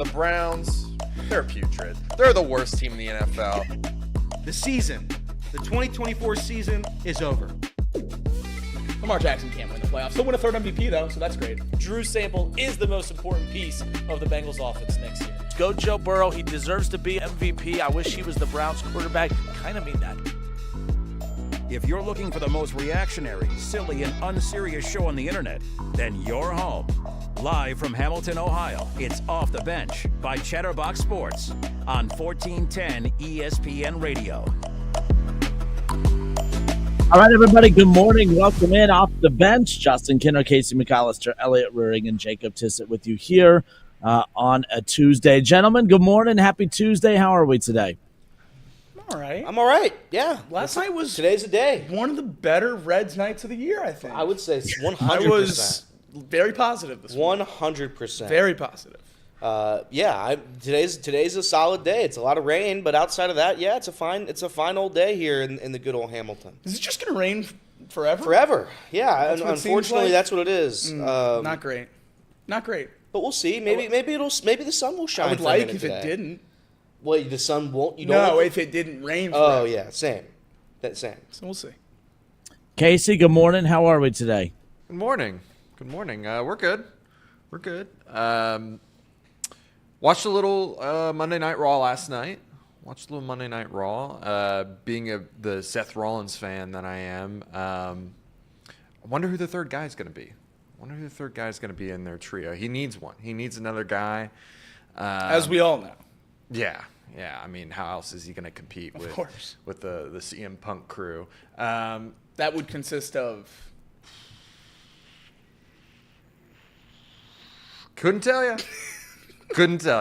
The Browns, they're putrid. They're the worst team in the NFL. The season, the 2024 season is over. Lamar Jackson can't win the playoffs. He'll win a third MVP, though, so that's great. Drew Sample is the most important piece of the Bengals offense next year. Go Joe Burrow. He deserves to be MVP. I wish he was the Browns quarterback. Kind of mean that. If you're looking for the most reactionary, silly, and unserious show on the internet, then you're home. Live from Hamilton, Ohio, it's Off the Bench by Chatterbox Sports on 1410 ESPN Radio. All right, everybody, good morning. Welcome in Off the Bench. Justin Kinner, Casey McAllister, Elliot Ruring, and Jacob Tissett with you here on a Tuesday. Gentlemen, good morning. Happy Tuesday. How are we today? All right. I'm all right. Yeah. Today's the day. One of the better Reds nights of the year, I think. I would say 100%. I was very positive this morning. 100%. Very positive. Today's a solid day. It's a lot of rain, but outside of that, yeah, it's a fine old day here in the good old Hamilton. Is it just going to rain forever? Forever. Yeah. Unfortunately, like. That's what it is. Not great. Not great. But we'll see. Maybe the sun will shine. I would like if it didn't. Well, the sun won't. If it didn't rain. Forever. Oh yeah, same. Same. So we'll see. Casey, good morning. How are we today? Good morning. We're good. Watched a little Monday Night Raw last night. Being the Seth Rollins fan that I am, I wonder who the third guy is going to be. In their trio. He needs one. He needs another guy. As we all know. Yeah. I mean, how else is he going to compete with the CM Punk crew? That would consist of... Couldn't tell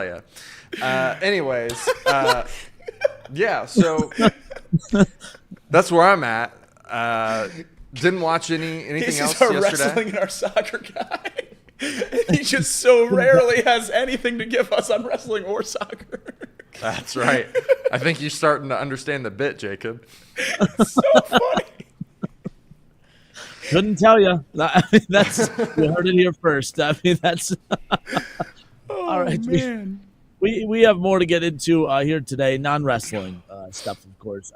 you. Anyways, yeah, so that's where I'm at. Didn't watch anything else yesterday. Wrestling and our soccer guy. He just so rarely has anything to give us on wrestling or soccer. That's right. I think you're starting to understand the bit, Jacob. It's so funny. Couldn't tell you. You heard it here first. I mean, that's all right. Man. We have more to get into here today. Non-wrestling stuff, of course.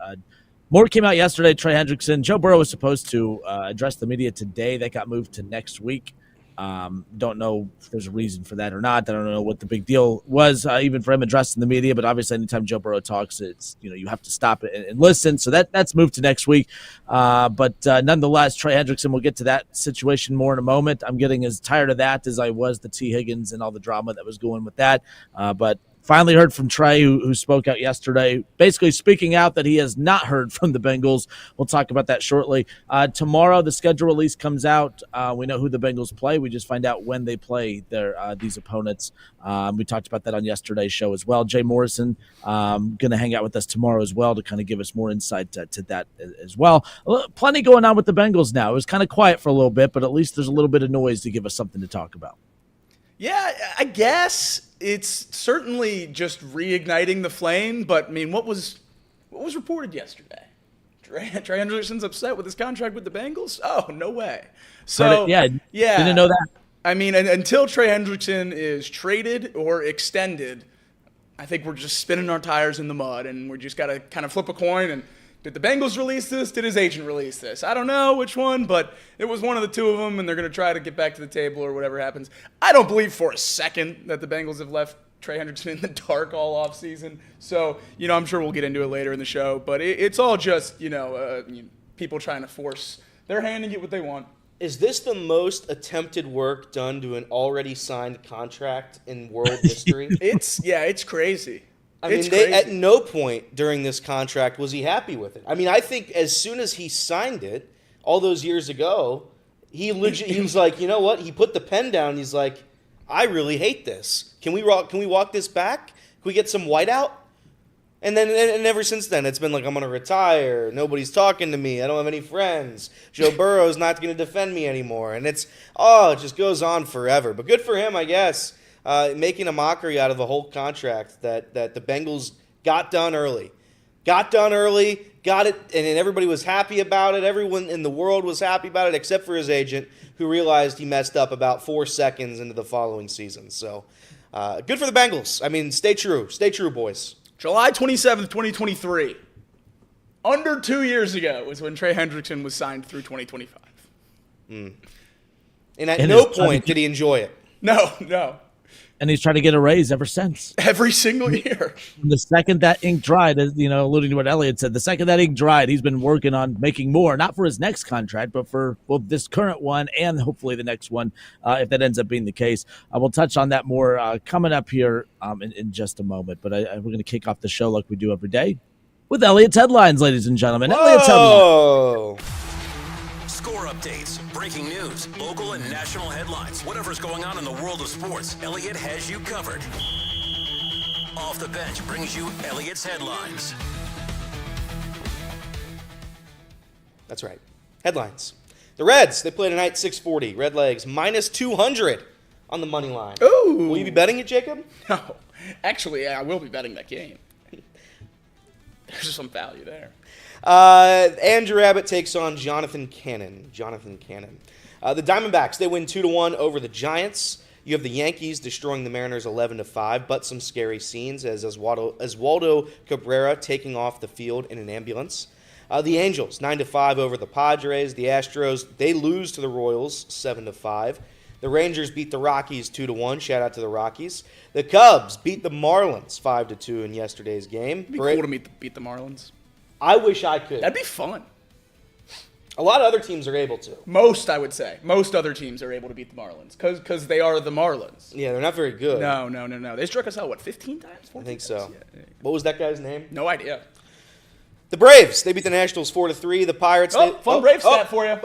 More came out yesterday. Trey Hendrickson. Joe Burrow was supposed to address the media today. That got moved to next week. Don't know if there's a reason for that or not. I don't know what the big deal was, even for him addressing the media. But obviously, anytime Joe Burrow talks, it's you have to stop it and listen. So that's moved to next week. But nonetheless, Trey Hendrickson. We'll get to that situation more in a moment. I'm getting as tired of that as I was the T. Higgins and all the drama that was going with that. But finally heard from Trey, who spoke out yesterday, basically speaking out that he has not heard from the Bengals. We'll talk about that shortly. Tomorrow, the schedule release comes out. We know who the Bengals play. We just find out when they play these opponents. We talked about that on yesterday's show as well. Jay Morrison going to hang out with us tomorrow as well to kind of give us more insight to that as well. Plenty going on with the Bengals now. It was kind of quiet for a little bit, but at least there's a little bit of noise to give us something to talk about. Yeah, I guess it's certainly just reigniting the flame. But I mean, what was reported yesterday? Trey Hendrickson's upset with his contract with the Bengals. Oh, no way. So yeah, didn't know that. I mean, until Trey Hendrickson is traded or extended, I think we're just spinning our tires in the mud, and we just got to kind of flip a coin. And did the Bengals release this? Did his agent release this? I don't know which one, but it was one of the two of them, and they're going to try to get back to the table or whatever happens. I don't believe for a second that the Bengals have left Trey Hendrickson in the dark all offseason. So, I'm sure we'll get into it later in the show, but it's all just, people trying to force their hand and get what they want. Is this the most attempted work done to an already signed contract in world history? It's crazy. I mean, at no point during this contract was he happy with it. I mean, I think as soon as he signed it, all those years ago, he was like, you know what? He put the pen down. And he's like, I really hate this. Can we walk this back? Can we get some whiteout? And ever since then, it's been like, I'm going to retire. Nobody's talking to me. I don't have any friends. Joe Burrow's not going to defend me anymore. And it just goes on forever. But good for him, I guess. Making a mockery out of the whole contract that the Bengals got done early, got it, and everybody was happy about it. Everyone in the world was happy about it except for his agent, who realized he messed up about 4 seconds into the following season. So Good for the Bengals. I mean, stay true. Stay true, boys. July 27th, 2023. Under 2 years ago was when Trey Hendrickson was signed through 2025. And at And no it's point did he enjoy it. No. And he's tried to get a raise ever since. Every single year. From the second that ink dried, as alluding to what Elliot said, the second that ink dried, he's been working on making more, not for his next contract, but for this current one and hopefully the next one, if that ends up being the case. We'll touch on that more coming up here in just a moment. But we're going to kick off the show like we do every day with Elliot's headlines, ladies and gentlemen. Elliot's headlines. Oh. Score updates, breaking news, local and national headlines. Whatever's going on in the world of sports, Elliot has you covered. Off the Bench brings you Elliot's headlines. That's right. Headlines. The Reds, they play tonight 640. Red Legs minus 200 on the money line. Ooh. Will you be betting it, Jacob? No. Actually, I will be betting that game. There's some value there. Andrew Abbott takes on Jonathan Cannon. The Diamondbacks, they win 2-1 over the Giants. You have the Yankees destroying the Mariners 11-5, but some scary scenes as Oswaldo Cabrera taking off the field in an ambulance. The Angels 9-5 over the Padres. The Astros, they lose to the Royals 7-5. The Rangers beat the Rockies 2-1. Shout out to the Rockies. The Cubs beat the Marlins 5-2 in yesterday's game. It'd be cool to beat the Marlins. I wish I could. That'd be fun. A lot of other teams are able to. Most, I would say. Most other teams are able to beat the Marlins because they are the Marlins. Yeah, they're not very good. No. They struck us out, 15 times? 14 I think times? so. Yeah. What was that guy's name? No idea. The Braves, they beat the Nationals 4-3. The Pirates, Fun Braves stat for you.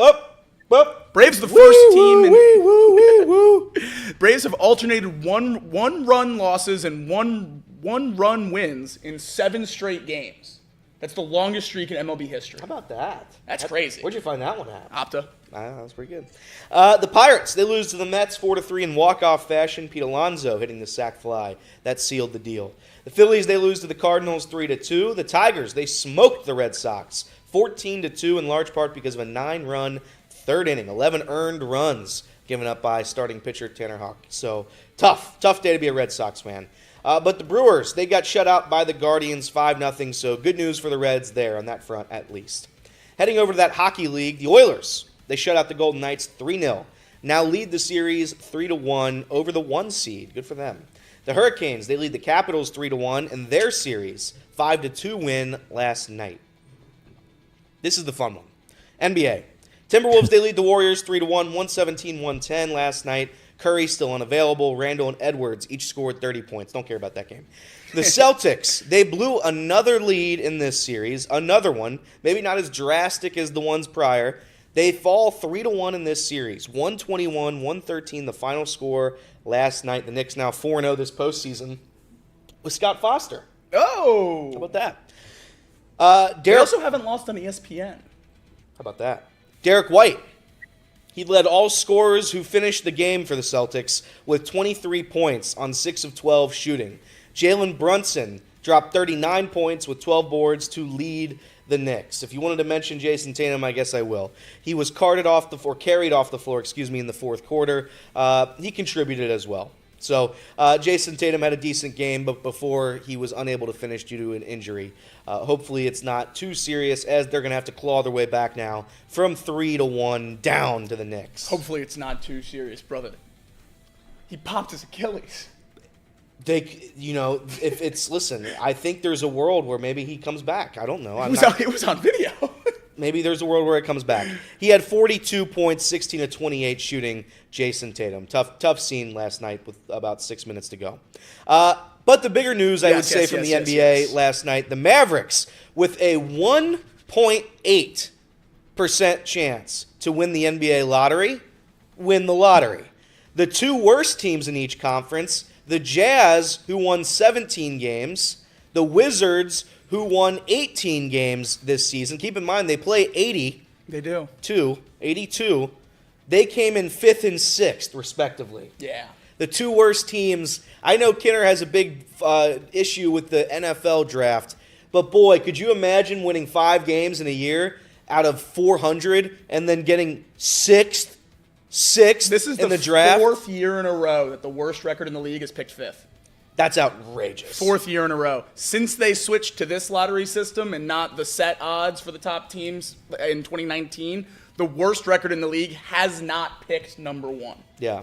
Braves the first team in woo. Braves have alternated one run losses and one run wins in 7 straight games. That's the longest streak in MLB history. How about that? That's crazy. Where'd you find that one at? Opta. That's pretty good. The Pirates, they lose to the Mets 4-3 in walk-off fashion. Pete Alonso hitting the sac fly. That sealed the deal. The Phillies, they lose to the Cardinals 3-2. The Tigers, they smoked the Red Sox 14-2 in large part because of a 9-run third inning. 11 earned runs given up by starting pitcher Tanner Houck. So tough day to be a Red Sox fan. But the Brewers, they got shut out by the Guardians 5-0, so good news for the Reds there on that front at least. Heading over to that hockey league, the Oilers, they shut out the Golden Knights 3-0. Now lead the series 3-1 over the 1 seed. Good for them. The Hurricanes, they lead the Capitals 3-1 in their series 5-2 win last night. This is the fun one. NBA. Timberwolves, they lead the Warriors 3-1, 117-110 last night. Curry still unavailable. Randall and Edwards each scored 30 points. Don't care about that game. The Celtics, they blew another lead in this series. Another one. Maybe not as drastic as the ones prior. They fall 3-1 in this series. 121-113 the final score last night. The Knicks now 4-0 this postseason with Scott Foster. Oh! How about that? They also haven't lost on ESPN. How about that? Derek White. He led all scorers who finished the game for the Celtics with 23 points on 6 of 12 shooting. Jalen Brunson dropped 39 points with 12 boards to lead the Knicks. If you wanted to mention Jason Tatum, I guess I will. He was carried off the floor in the fourth quarter. He contributed as well. So Jason Tatum had a decent game, but before he was unable to finish due to an injury. Hopefully it's not too serious, as they're going to have to claw their way back now from 3-1 down to the Knicks. Hopefully it's not too serious, brother. He popped his Achilles. If it's, listen, I think there's a world where maybe he comes back. I don't know. It was on video. Maybe there's a world where it comes back. He had 42 points, 16 of 28 shooting, Jason Tatum. Tough scene last night with about 6 minutes to go. But the bigger news, I would say, from the NBA last night, the Mavericks, with a 1.8% chance to win the NBA lottery, win the lottery. The 2 worst teams in each conference, the Jazz, who won 17 games, the Wizards, who won 18 games this season. Keep in mind, they play 80. They do. 82. They came in 5th and 6th, respectively. Yeah. The 2 worst teams. I know Kinner has a big issue with the NFL draft, but boy, could you imagine winning 5 games in a year out of 400 and then getting 6th 6th This is in the the draft. 4th year in a row that the worst record in the league is picked 5th. That's outrageous. 4th year in a row. Since they switched to this lottery system and not the set odds for the top teams in 2019, the worst record in the league has not picked number 1. Yeah.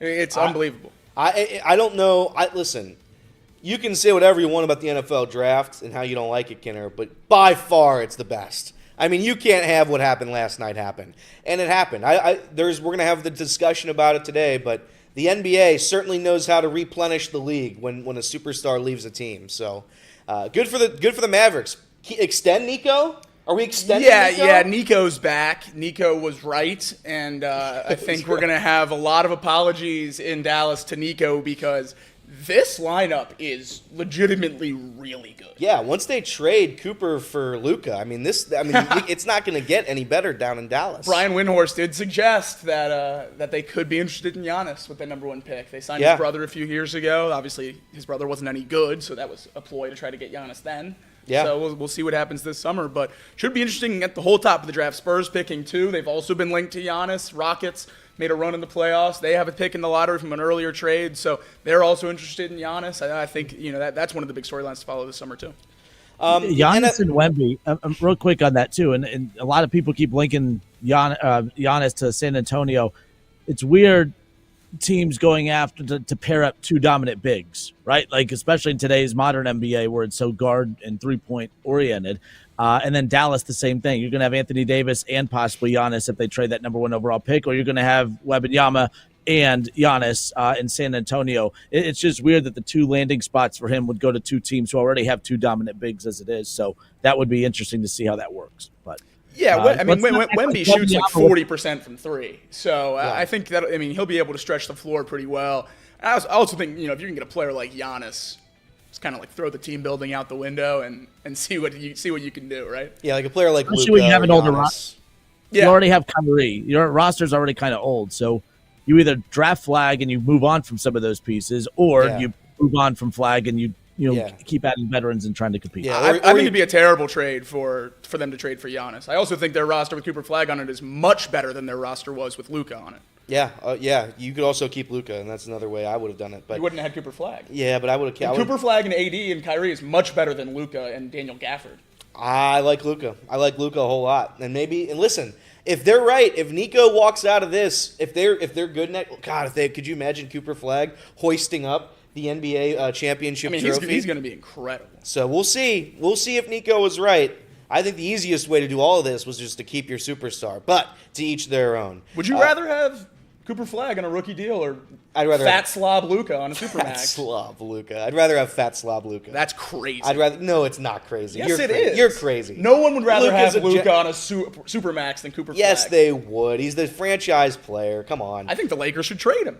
It's unbelievable. I don't know. Listen, you can say whatever you want about the NFL draft and how you don't like it, Kinner, but by far it's the best. I mean, you can't have what happened last night happen. And it happened. We're going to have the discussion about it today, but the NBA certainly knows how to replenish the league when a superstar leaves a team. So good for the Mavericks. Extend Nico? Are we extending Nico? Yeah, Nico's back. Nico was right, and I think we're going to have a lot of apologies in Dallas to Nico because this lineup is legitimately really good. Yeah, once they trade Cooper for Luka, it's not going to get any better down in Dallas. Brian Windhorst did suggest that they could be interested in Giannis with their number 1 pick. They signed his brother a few years ago. Obviously, his brother wasn't any good, so that was a ploy to try to get Giannis then. Yeah. So we'll see what happens this summer, but should be interesting at the whole top of the draft. Spurs picking 2. They've also been linked to Giannis. Rockets made a run in the playoffs. They have a pick in the lottery from an earlier trade, so they're also interested in Giannis. I think that's one of the big storylines to follow this summer too. Giannis and Wemby, real quick on that too, and a lot of people keep linking Giannis to San Antonio. It's weird teams going after to pair up 2 dominant bigs, right? Like especially in today's modern NBA where it's so guard and 3-point oriented. And then Dallas, the same thing. You're going to have Anthony Davis and possibly Giannis if they trade that number 1 overall pick, or you're going to have Wembanyama and Giannis in San Antonio. It's just weird that the 2 landing spots for him would go to 2 teams who already have 2 dominant bigs as it is. So that would be interesting to see how that works. But yeah, Wemby shoots like 40% from 3. So I think that he'll be able to stretch the floor pretty well. I also think if you can get a player like Giannis, it's kind of like throw the team building out the window and see what you can do, right? Yeah, like a player like Especially Luka. when you have an older roster. Yeah. You already have Kyrie. Your roster's already kind of old, so you either draft Flag and you move on from some of those pieces, or you move on from Flag and you keep adding veterans and trying to compete. Yeah, I think it'd be a terrible trade for them to trade for Giannis. I also think their roster with Cooper Flag on it is much better than their roster was with Luka on it. Yeah. You could also keep Luka, and that's another way I would have done it. But you wouldn't have had Cooper Flag. Yeah, but I would have. Cooper Flag and AD and Kyrie is much better than Luka and Daniel Gafford. I like Luka. I like Luka a whole lot. And listen, if they're right, if Nico walks out of this, if they're good next, could you imagine Cooper Flag hoisting up the NBA championship trophy? He's going to be incredible. So we'll see. We'll see if Nico was right. I think the easiest way to do all of this was just to keep your superstar, but to each their own. Would you rather have Cooper Flag on a rookie deal or Fat Slob Luka on a Supermax? Fat Slob Luka. I'd rather have Fat Slob Luka. That's crazy. No, it's not crazy. Yes, it is. You're crazy. No one would rather have Luka on a Supermax than Cooper Flag. Yes, they would. He's the franchise player. Come on. I think the Lakers should trade him.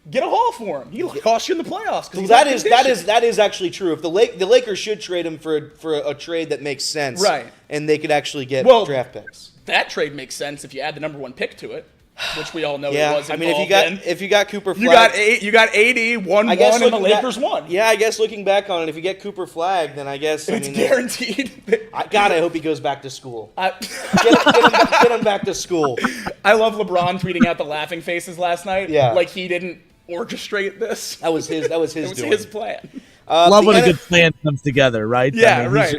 Get a haul for him. He'll cost you in the playoffs. That is actually true. If the Lakers should trade him for a trade that makes sense, right? And they could actually get draft picks. That trade makes sense if you add the number 1 pick to it, which we all know yeah, he was involved if you got Cooper Flag, you got AD 1-1 and the Lakers won. Yeah, I guess looking back on it, if you get Cooper Flag, then I guess it's guaranteed. I hope he goes back to school. Get him back to school. I love LeBron tweeting out the laughing faces last night. Yeah, like he didn't orchestrate this. That was his. It was his plan. Love when a good plan comes together, right? Yeah, right.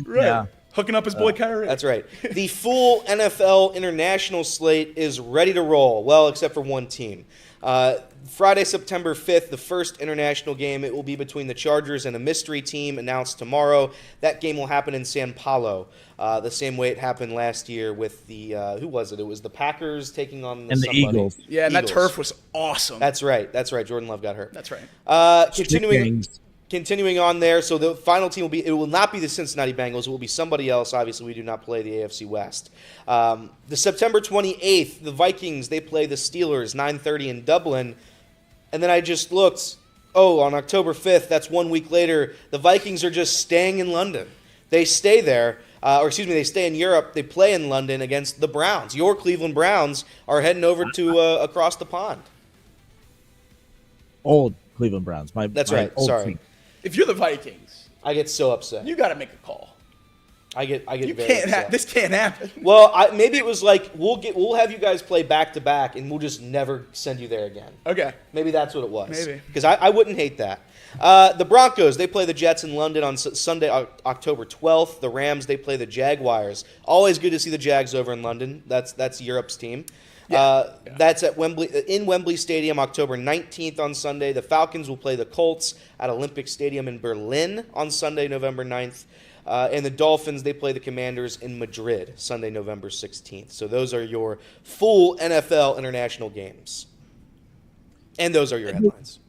Yeah. Hooking up his boy Kyrie. That's right. The full NFL international slate is ready to roll. Well, except for one team. Friday, September 5th, the first international game. It will be between the Chargers and a mystery team announced tomorrow. That game will happen in Sao Paulo, the same way it happened last year with the who was it? It was the Packers taking on the Eagles. Yeah, and that turf was awesome. That's right. Jordan Love got hurt. That's right. Continuing on there, so the final team will not be the Cincinnati Bengals. It will be somebody else. Obviously, we do not play the AFC West. The September 28th, the Vikings, they play the Steelers, 9:30 in Dublin. And then I just looked, on October 5th, that's 1 week later, the Vikings are just staying in London. They stay there, they stay in Europe. They play in London against the Browns. Your Cleveland Browns are heading over to across the pond. Old Cleveland Browns. That's right. Sorry. If you're the Vikings, I get so upset. You got to make a call. I get You very can't. upset. This can't happen. Well, maybe it was like we'll have you guys play back to back, and we'll just never send you there again. Okay. Maybe that's what it was. Maybe. Because I wouldn't hate that. The Broncos, they play the Jets in London on Sunday, October 12th. The Rams, they play the Jaguars. Always good to see the Jags over in London. That's Europe's team. That's at Wembley Stadium, October 19th on Sunday. The Falcons will play the Colts at Olympic Stadium in Berlin on Sunday, November 9th. And the Dolphins, they play the Commanders in Madrid, Sunday, November 16th. So those are your full NFL international games. And those are your headlines.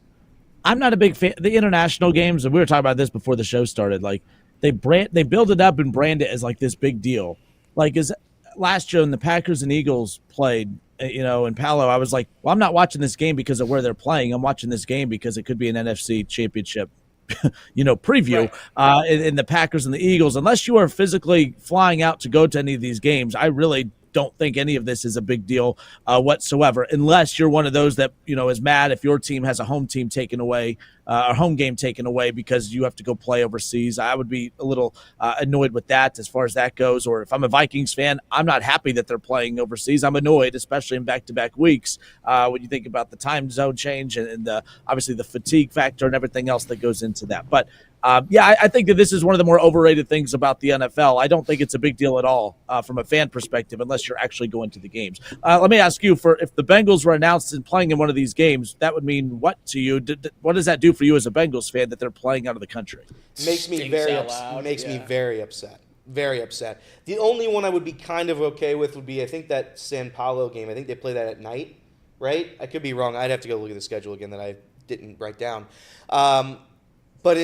I'm not a big fan. The international games, and we were talking about this before the show started. Like they build it up and brand it as like this big deal. Like as last year when the Packers and Eagles played, in Palo, I was like, well, I'm not watching this game because of where they're playing. I'm watching this game because it could be an NFC Championship, preview. In the Packers and the Eagles. Unless you are physically flying out to go to any of these games, I really don't think any of this is a big deal whatsoever, unless you're one of those that is mad if your team has a home team taken away, or home game taken away because you have to go play overseas. I would be a little annoyed with that as far as that goes. Or if I'm a Vikings fan, I'm not happy that they're playing overseas. I'm annoyed, especially in back-to-back weeks when you think about the time zone change and obviously the fatigue factor and everything else that goes into that. But I think that this is one of the more overrated things about the NFL. I don't think it's a big deal at all from a fan perspective unless you're actually going to the games. Let me ask you, if the Bengals were announced and playing in one of these games, that would mean what to you? What does that do for you as a Bengals fan that they're playing out of the country? Makes me very upset. Very upset. The only one I would be kind of okay with would be, I think, that San Paulo game. I think they play that at night, right? I could be wrong. I'd have to go look at the schedule again that I didn't write down. But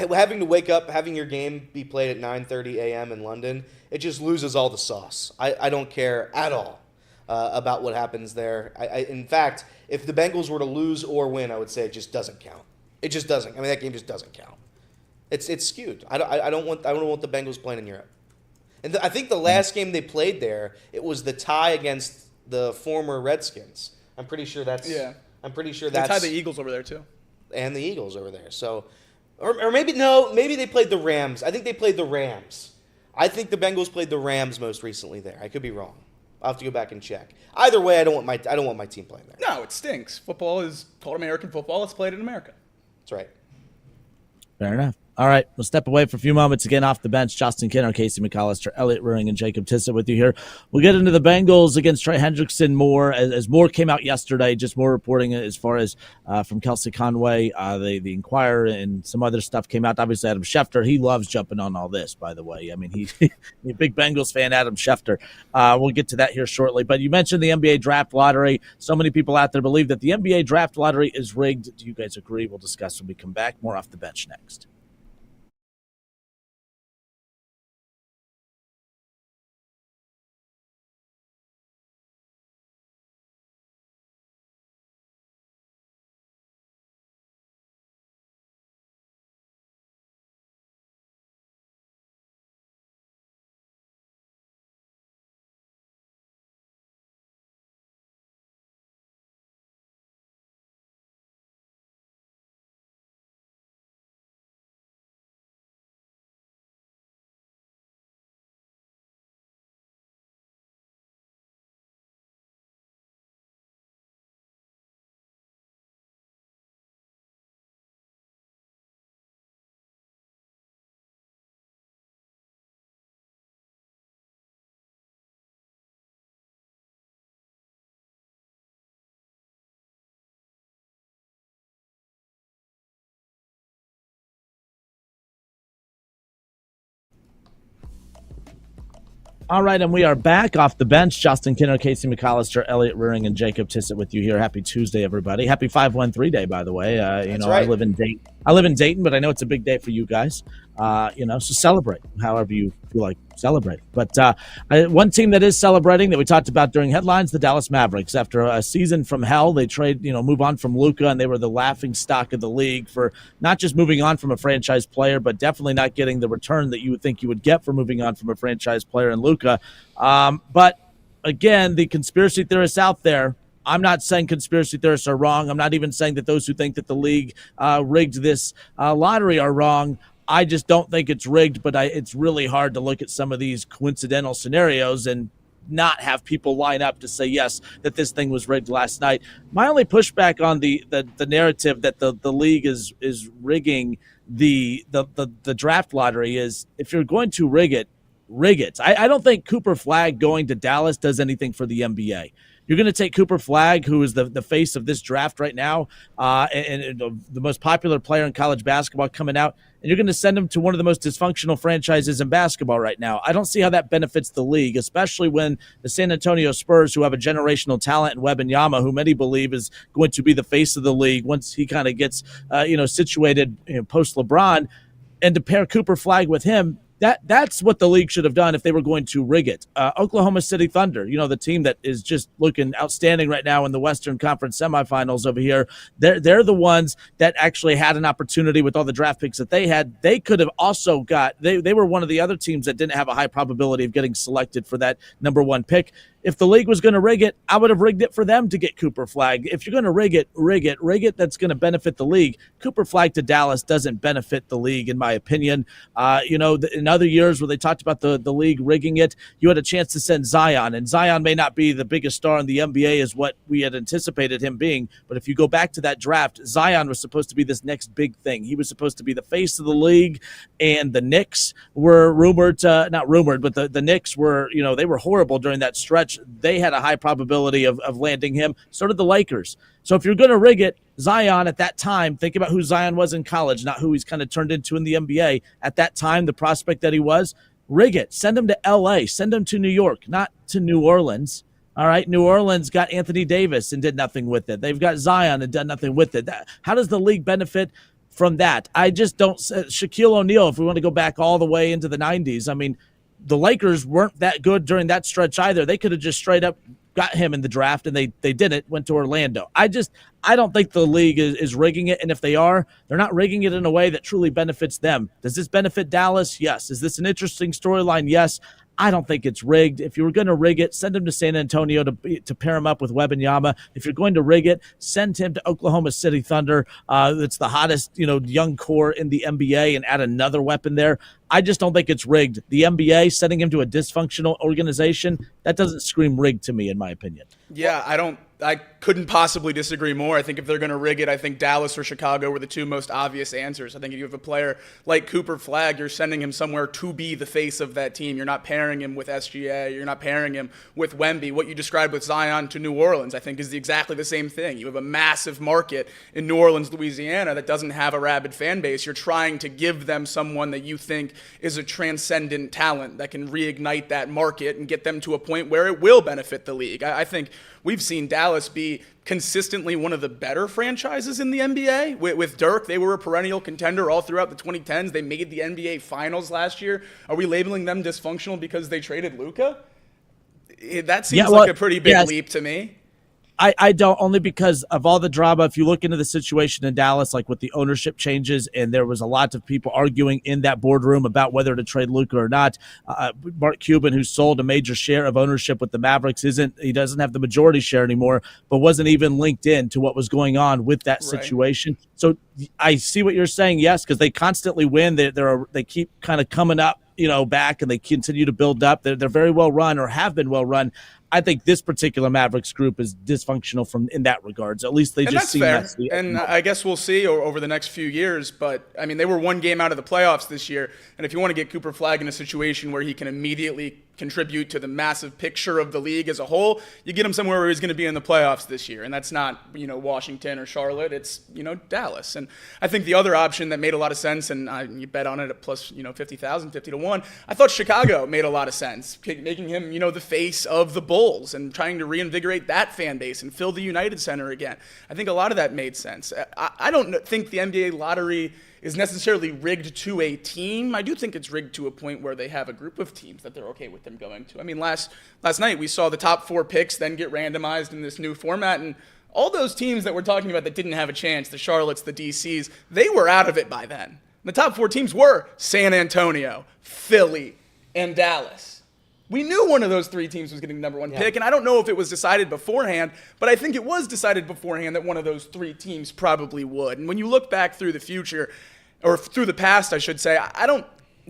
having to wake up, having your game be played at 9:30 a.m. in London, it just loses all the sauce. I don't care at all about what happens there. In fact, if the Bengals were to lose or win, I would say it just doesn't count. It just doesn't. I mean, that game just doesn't count. It's skewed. I don't want the Bengals playing in Europe. And I think the last game they played there, it was the tie against the former Redskins. I'm pretty sure that's. Yeah. I'm pretty sure They that's. tied the Eagles over there too. And the Eagles over there. So, or maybe no, maybe they played the Rams. I think they played the Rams. I think the Bengals played the Rams most recently there. I could be wrong. I'll have to go back and check. Either way, I don't want my team playing there. No, it stinks. Football is called American football. It's played in America. That's right. Fair enough. All right, we'll step away for a few moments again off the bench. Justin Kinner, Casey McAllister, Elliot Ruring, and Jacob Tissett with you here. We'll get into the Bengals against Trey Hendrickson more as more came out yesterday. Just more reporting as far as from Kelsey Conway, the Inquirer, and some other stuff came out. Obviously, Adam Schefter, he loves jumping on all this, by the way. I mean, he's a big Bengals fan, Adam Schefter. We'll get to that here shortly. But you mentioned the NBA draft lottery. So many people out there believe that the NBA draft lottery is rigged. Do you guys agree? We'll discuss when we come back. More off the bench next. All right, and we are back off the bench. Justin Kinner, Casey McAllister, Elliot Ruring, and Jacob Tissett with you here. Happy Tuesday, everybody. Happy 513 day, by the way. That's I right. live in Dayton, but I know it's a big day for you guys. So celebrate however you feel like celebrating. But one team that is celebrating that we talked about during headlines, the Dallas Mavericks. After a season from hell, they move on from Luka, and they were the laughing stock of the league for not just moving on from a franchise player, but definitely not getting the return that you would think you would get for moving on from a franchise player in Luka. But again, the conspiracy theorists out there, I'm not saying conspiracy theorists are wrong. I'm not even saying that those who think that the league rigged this lottery are wrong. I just don't think it's rigged, but it's really hard to look at some of these coincidental scenarios and not have people line up to say, yes, that this thing was rigged last night. My only pushback on the narrative that the league is rigging the draft lottery is, if you're going to rig it, rig it. I don't think Cooper Flagg going to Dallas does anything for the NBA. You're going to take Cooper Flagg, who is the face of this draft right now, and the most popular player in college basketball coming out, and you're going to send him to one of the most dysfunctional franchises in basketball right now. I don't see how that benefits the league, especially when the San Antonio Spurs, who have a generational talent in Wembanyama, who many believe is going to be the face of the league once he kind of gets situated post LeBron, and to pair Cooper Flagg with him, that's what the league should have done if they were going to rig it. Oklahoma City Thunder, the team that is just looking outstanding right now in the Western Conference semifinals over here, they're the ones that actually had an opportunity with all the draft picks that they had. They could have also they were one of the other teams that didn't have a high probability of getting selected for that number one pick. If the league was going to rig it, I would have rigged it for them to get Cooper Flagg. If you're going to rig it, that's going to benefit the league. Cooper Flagg to Dallas doesn't benefit the league, in my opinion. In other years where they talked about the league rigging it, you had a chance to send Zion, and Zion may not be the biggest star in the NBA as what we had anticipated him being, but if you go back to that draft, Zion was supposed to be this next big thing. He was supposed to be the face of the league, and the Knicks were not rumored, but the Knicks were, they were horrible during that stretch. They had a high probability of landing him. So did the Lakers. So if you're going to rig it, Zion at that time, think about who Zion was in college, not who he's kind of turned into in the NBA. At that time, the prospect that he was, rig it. Send him to L.A. Send him to New York, not to New Orleans. All right, New Orleans got Anthony Davis and did nothing with it. They've got Zion and done nothing with it. How does the league benefit from that? I just don't. Shaquille O'Neal, if we want to go back all the way into the 90s, I mean, the Lakers weren't that good during that stretch either. They could have just straight up got him in the draft, and they didn't, went to Orlando. I don't think the league is rigging it, and if they are, they're not rigging it in a way that truly benefits them. Does this benefit Dallas? Yes. Is this an interesting storyline? Yes. I don't think it's rigged. If you were going to rig it, send him to San Antonio to pair him up with Wembanyama. If you're going to rig it, send him to Oklahoma City Thunder. That's the hottest, young core in the NBA, and add another weapon there. I just don't think it's rigged. The NBA sending him to a dysfunctional organization, that doesn't scream rigged to me, in my opinion. Yeah, I couldn't possibly disagree more. I think if they're going to rig it, I think Dallas or Chicago were the two most obvious answers. I think if you have a player like Cooper Flagg, you're sending him somewhere to be the face of that team. You're not pairing him with SGA. You're not pairing him with Wemby. What you described with Zion to New Orleans, I think, is exactly the same thing. You have a massive market in New Orleans, Louisiana, that doesn't have a rabid fan base. You're trying to give them someone that you think is a transcendent talent that can reignite that market and get them to a point where it will benefit the league. I think we've seen Dallas be consistently one of the better franchises in the NBA. With Dirk, they were a perennial contender all throughout the 2010s. They made the NBA Finals last year. Are we labeling them dysfunctional because they traded Luka? That seems like a pretty big leap to me. I don't, only because of all the drama. If you look into the situation in Dallas, like with the ownership changes, and there was a lot of people arguing in that boardroom about whether to trade Luka or not. Mark Cuban, who sold a major share of ownership with the Mavericks, he doesn't have the majority share anymore, but wasn't even linked in to what was going on with that situation. Right. So I see what you're saying, yes, because they constantly win. They keep kind of coming up, back, and they continue to build up. They're very well run, or have been well run. I think this particular Mavericks group is dysfunctional in that regards. At least they and just that's seem fair. And I guess we'll see over the next few years. But, I mean, they were one game out of the playoffs this year. And if you want to get Cooper Flagg in a situation where he can immediately contribute to the massive picture of the league as a whole, you get him somewhere where he's going to be in the playoffs this year. And that's not, Washington or Charlotte. It's, Dallas. And I think the other option that made a lot of sense, and you bet on it at plus, 50,000, 50 to 1, I thought Chicago made a lot of sense, making him, the face of the Bulls and trying to reinvigorate that fan base and fill the United Center again. I think a lot of that made sense. I don't think the NBA lottery is necessarily rigged to a team. I do think it's rigged to a point where they have a group of teams that they're okay with them going to. I mean, last night we saw the top 4 picks then get randomized in this new format, and all those teams that we're talking about that didn't have a chance, the Charlottes, the DCs, they were out of it by then. The top 4 teams were San Antonio, Philly, and Dallas. We knew one of those 3 teams was getting the number 1 pick, and I don't know if it was decided beforehand, but I think it was decided beforehand that one of those 3 teams probably would. And when you look back through the future, or through the past, I should say, I don't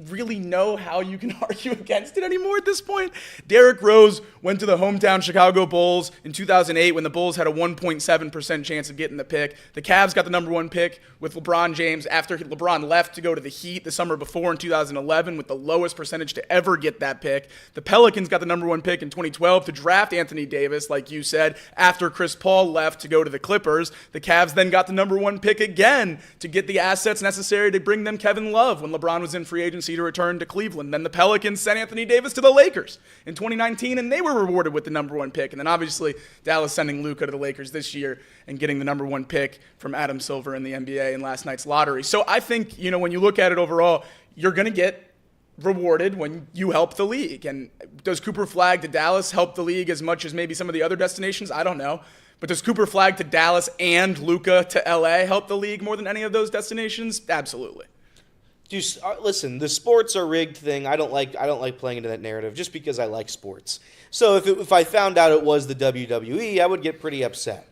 really know how you can argue against it anymore at this point. Derrick Rose went to the hometown Chicago Bulls in 2008 when the Bulls had a 1.7% chance of getting the pick. The Cavs got the number 1 pick with LeBron James after LeBron left to go to the Heat the summer before in 2011 with the lowest percentage to ever get that pick. The Pelicans got the number 1 pick in 2012 to draft Anthony Davis, like you said, after Chris Paul left to go to the Clippers. The Cavs then got the number 1 pick again to get the assets necessary to bring them Kevin Love when LeBron was in free agency to return to Cleveland. Then the Pelicans sent Anthony Davis to the Lakers in 2019, and they were rewarded with the number 1 pick. And then obviously Dallas sending Luka to the Lakers this year and getting the number 1 pick from Adam Silver in the NBA in last night's lottery. So I think, when you look at it overall, you're going to get rewarded when you help the league. And does Cooper Flagg to Dallas help the league as much as maybe some of the other destinations? I don't know. But does Cooper Flagg to Dallas and Luka to LA help the league more than any of those destinations? Absolutely. Listen, the sports are rigged thing. I don't like playing into that narrative just because I like sports. So if I found out it was the WWE, I would get pretty upset.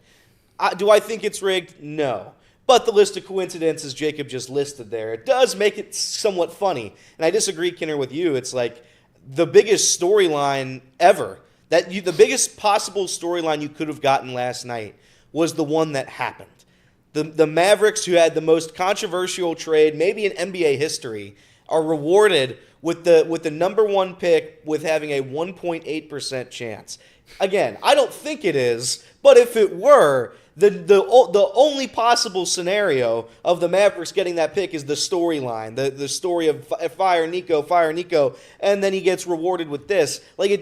Do I think it's rigged? No. But the list of coincidences Jacob just listed there, it does make it somewhat funny. And I disagree, Kinner, with you. It's like the biggest storyline ever. The biggest possible storyline you could have gotten last night was the one that happened. The Mavericks, who had the most controversial trade maybe in NBA history, are rewarded with the number 1 pick with having a 1.8% chance. Again, I don't think it is, but if it were, the only possible scenario of the Mavericks getting that pick is the storyline, the story of fire Nico, and then he gets rewarded with this. Like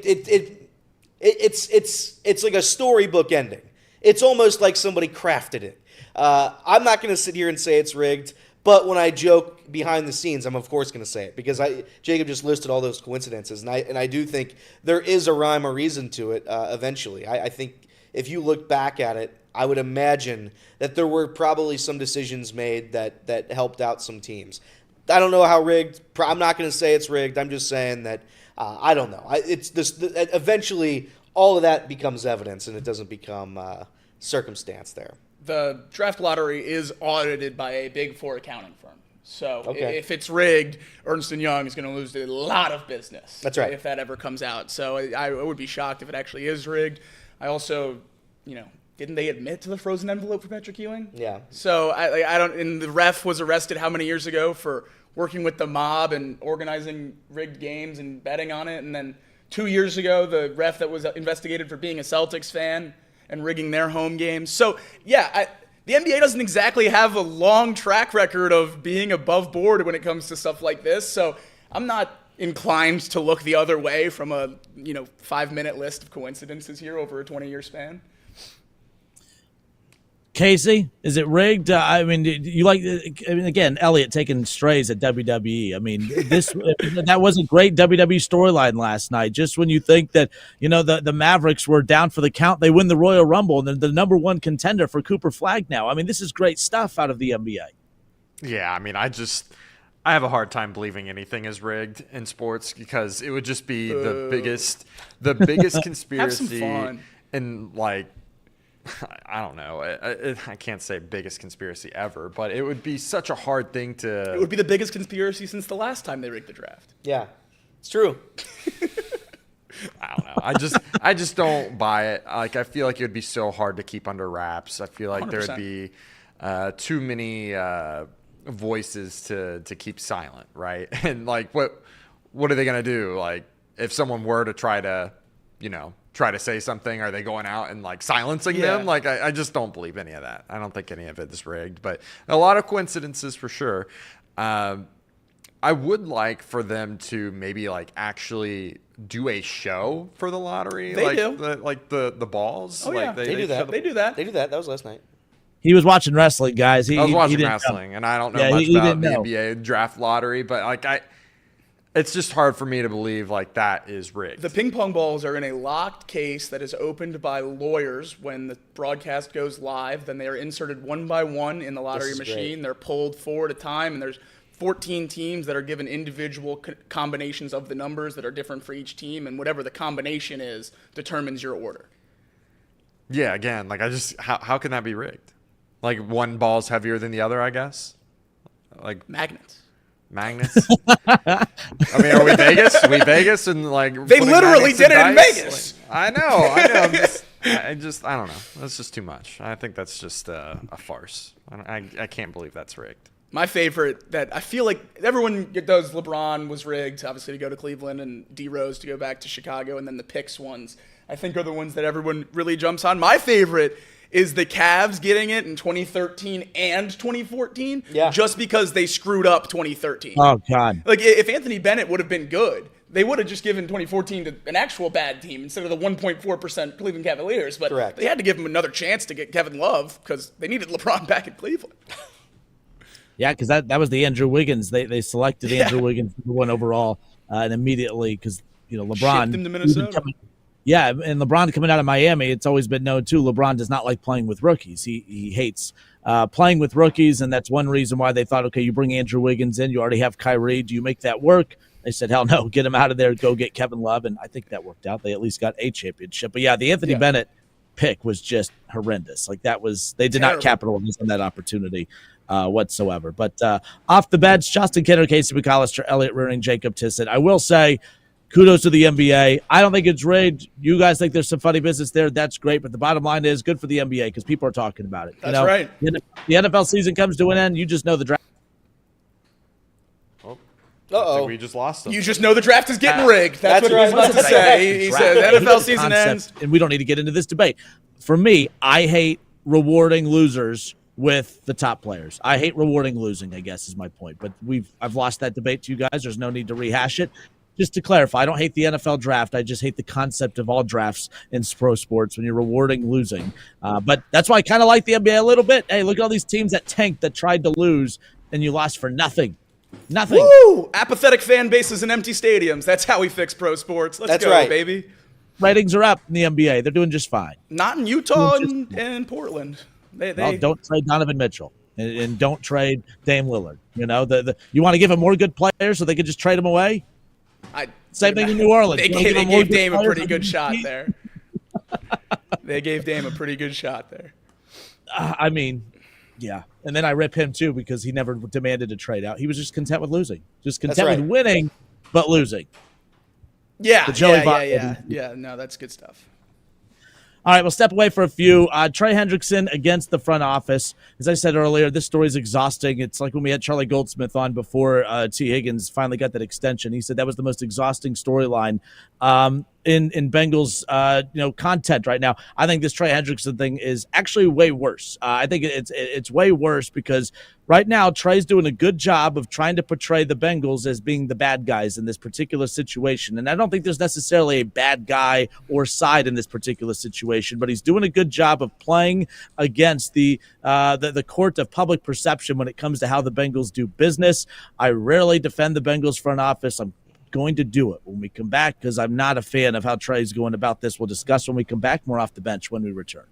it's like a storybook ending. It's almost like somebody crafted it. I'm not going to sit here and say it's rigged, but when I joke behind the scenes, I'm of course going to say it because Jacob just listed all those coincidences, and I do think there is a rhyme or reason to it eventually. I think if you look back at it, I would imagine that there were probably some decisions made that helped out some teams. I don't know how rigged. I'm not going to say it's rigged. I'm just saying that I don't know. Eventually, all of that becomes evidence, and it doesn't become circumstance there. The draft lottery is audited by a Big Four accounting firm. So Okay. if it's rigged, Ernst & Young is going to lose a lot of business. That's right. If that ever comes out. So I would be shocked if it actually is rigged. I also, didn't they admit to the frozen envelope for Patrick Ewing? Yeah. So I don't. And the ref was arrested how many years ago for working with the mob and organizing rigged games and betting on it. And then 2 years ago, the ref that was investigated for being a Celtics fan and rigging their home games. So, yeah, the NBA doesn't exactly have a long track record of being above board when it comes to stuff like this. So I'm not inclined to look the other way from a 5-minute list of coincidences here over a 20-year span. Casey, is it rigged? Again, Elliott taking strays at WWE. I mean, that was a great WWE storyline last night. Just when you think that, the Mavericks were down for the count, they win the Royal Rumble, and they're the number 1 contender for Cooper Flagg now. I mean, this is great stuff out of the NBA. Yeah, I mean, I have a hard time believing anything is rigged in sports because it would just be the biggest conspiracy. Have some fun. And I don't know. I can't say biggest conspiracy ever, but it would be such a hard thing to. It would be the biggest conspiracy since the last time they rigged the draft. Yeah, it's true. I don't know. I just don't buy it. I feel like it would be so hard to keep under wraps. I feel like there would 100%. be too many voices to keep silent, right? And what are they gonna do? Like if someone were to try to say something, are they going out and silencing them? I just don't believe any of that. I don't think any of it is rigged, but a lot of coincidences for sure. I would like for them to maybe actually do a show for the lottery. They do. The balls. Oh, yeah. They do that. They do that. They do that. That was last night. He was watching wrestling, guys. I was watching didn't wrestling, know. and I don't know Yeah, much he about the didn't know. NBA draft lottery, but it's just hard for me to believe that is rigged. The ping pong balls are in a locked case that is opened by lawyers when the broadcast goes live. Then they are inserted one by one in the lottery This is machine. great. They're pulled 4 at a time, and there's 14 teams that are given individual combinations of the numbers that are different for each team, and whatever the combination is determines your order. Yeah, again, how can that be rigged? One ball's heavier than the other, I guess. Like Magnets. magnets? I mean, are we Vegas? We Vegas and like They putting literally magnets did it in dice? Vegas. Like, I know. I don't know. That's just too much. I think that's just a farce. I can't believe that's rigged. My favorite that I feel like everyone does, LeBron was rigged, obviously, to go to Cleveland, and D Rose to go back to Chicago, and then the picks ones, I think, are the ones that everyone really jumps on. My favorite is the Cavs getting it in 2013 and 2014, just because they screwed up 2013. Oh, God. Like, if Anthony Bennett would have been good, they would have just given 2014 to an actual bad team instead of the 1.4% Cleveland Cavaliers. But Correct. They had to give him another chance to get Kevin Love because they needed LeBron back in Cleveland. Yeah, because that was the Andrew Wiggins. They selected Andrew Wiggins number 1 overall, and immediately because LeBron Shipped him to Minnesota. And LeBron coming out of Miami, it's always been known too. LeBron does not like playing with rookies. He hates playing with rookies, and that's one reason why they thought, okay, you bring Andrew Wiggins in, you already have Kyrie. Do you make that work? They said, hell no, get him out of there. Go get Kevin Love, and I think that worked out. They at least got a championship. But yeah, the Anthony Bennett pick was just horrendous. Like they did not capitalize on that opportunity whatsoever. But off the bench, Justin Kenner, Casey McAllister, Elliott Rearing, Jacob Tissett. I will say, kudos to the NBA. I don't think it's rigged. You guys think there's some funny business there. That's great. But the bottom line is good for the NBA because people are talking about it. That's right. The NFL season comes to an end. You just know the draft. I think we just lost them. You just know the draft is getting rigged. That's what right. he's about to say. He says NFL season ends. And we don't need to get into this debate. For me, I hate rewarding losers with the top players. I hate rewarding losing, I guess, is my point. But I've lost that debate to you guys. There's no need to rehash it. Just to clarify, I don't hate the NFL draft. I just hate the concept of all drafts in pro sports when you're rewarding losing. But that's why I kind of like the NBA a little bit. Hey, look at all these teams that tanked, that tried to lose, and you lost for nothing. Nothing. Woo! Apathetic fan bases and empty stadiums. That's how we fix pro sports. Let's go, right. baby. Ratings are up in the NBA. They're doing just fine. Not in Utah and Portland. Well, don't trade Donovan Mitchell and don't trade Dame Lillard. You want to give them more good players so they could just trade them away? Same thing in New Orleans. They gave Dame a pretty good shot there. They gave Dame a pretty good shot there. I mean, yeah. And then I rip him too because he never demanded a trade out. He was just content with losing. Just content with winning, but losing. Yeah. Yeah. Yeah, no, that's good stuff. All right, we'll step away for a few. Trey Hendrickson against the front office. As I said earlier, this story is exhausting. It's like when we had Charlie Goldsmith on before T. Higgins finally got that extension. He said that was the most exhausting storyline in Bengals content right now. I think this Trey Hendrickson thing is actually way worse. I think it's way worse because right now Trey's doing a good job of trying to portray the Bengals as being the bad guys in this particular situation. And I don't think there's necessarily a bad guy or side in this particular situation, but he's doing a good job of playing against the court of public perception when it comes to how the Bengals do business. I rarely defend the Bengals front office. I'm going to do it when we come back because I'm not a fan of how Trey's going about this. We'll discuss when we come back. More off the bench when we return.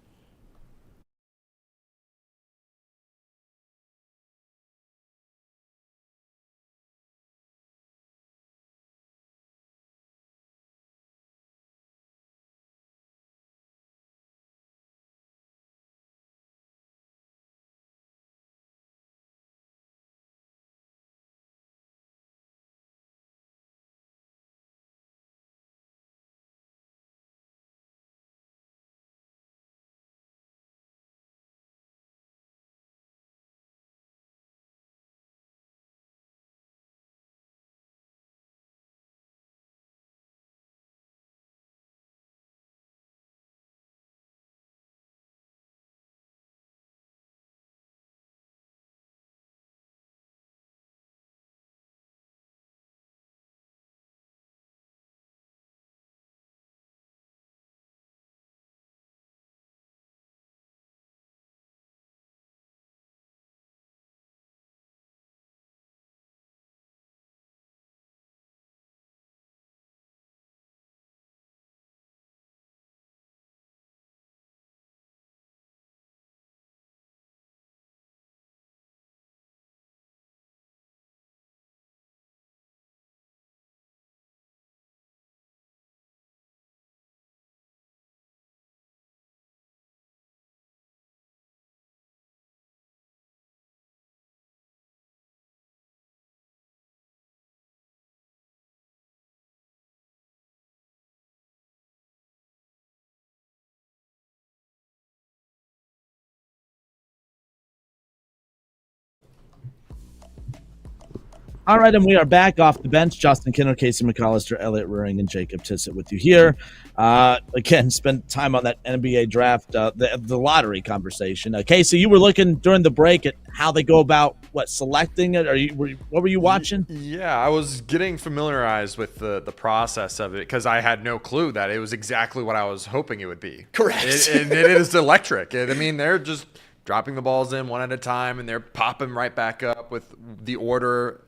All right, and we are back off the bench. Justin Kinner, Casey McAllister, Elliot Ruring, and Jacob Tissett with you here. Again, spent time on that NBA draft, the lottery conversation. Casey, you were looking during the break at how they go about selecting it. What were you watching? Yeah, I was getting familiarized with the process of it because I had no clue that it was exactly what I was hoping it would be. Correct. And it is electric. I mean, they're just dropping the balls in one at a time, and they're popping right back up with the order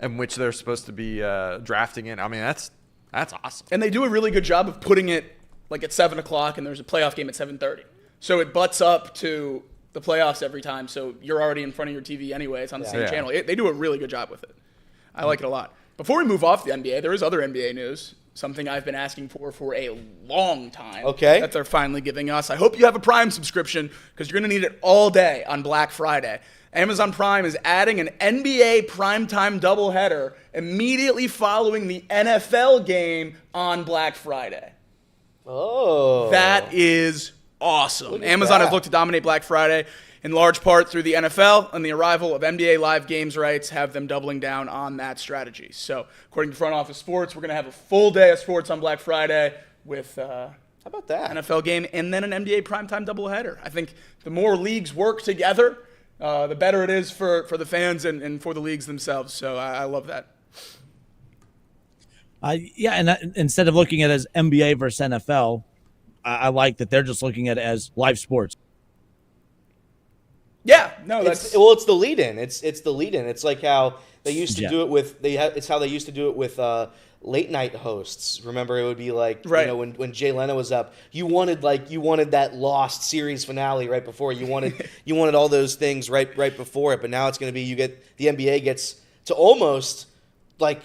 in which they're supposed to be drafting in. I mean, that's awesome. And they do a really good job of putting it like at 7 o'clock, and there's a playoff game at 7:30. So it butts up to the playoffs every time. So you're already in front of your TV anyway. It's on the same channel. They do a really good job with it. I like it a lot. Before we move off the NBA, there is other NBA news. Something I've been asking for a long time. Okay. That they're finally giving us. I hope you have a Prime subscription because you're going to need it all day on Black Friday. Amazon Prime is adding an NBA primetime doubleheader immediately following the NFL game on Black Friday. Oh. That is awesome. Look at Amazon that. has looked to dominate Black Friday in large part through the NFL, and the arrival of NBA live games rights have them doubling down on that strategy. So, according to Front Office Sports, we're going to have a full day of sports on Black Friday with How about that? NFL game and then an NBA primetime doubleheader. I think the more leagues work together, the better it is for the fans and for the leagues themselves. So I love that. Instead of looking at it as NBA versus NFL, I like that they're just looking at it as live sports. Yeah, no, that's It's the lead-in. It's the lead-in. It's like how they used to Yeah. do it with it's how they used to do it with late night hosts. Remember, it would be like Right. when Jay Leno was up, you wanted that Lost series finale right before. You wanted all those things right before it. But now it's going to be the NBA gets to almost like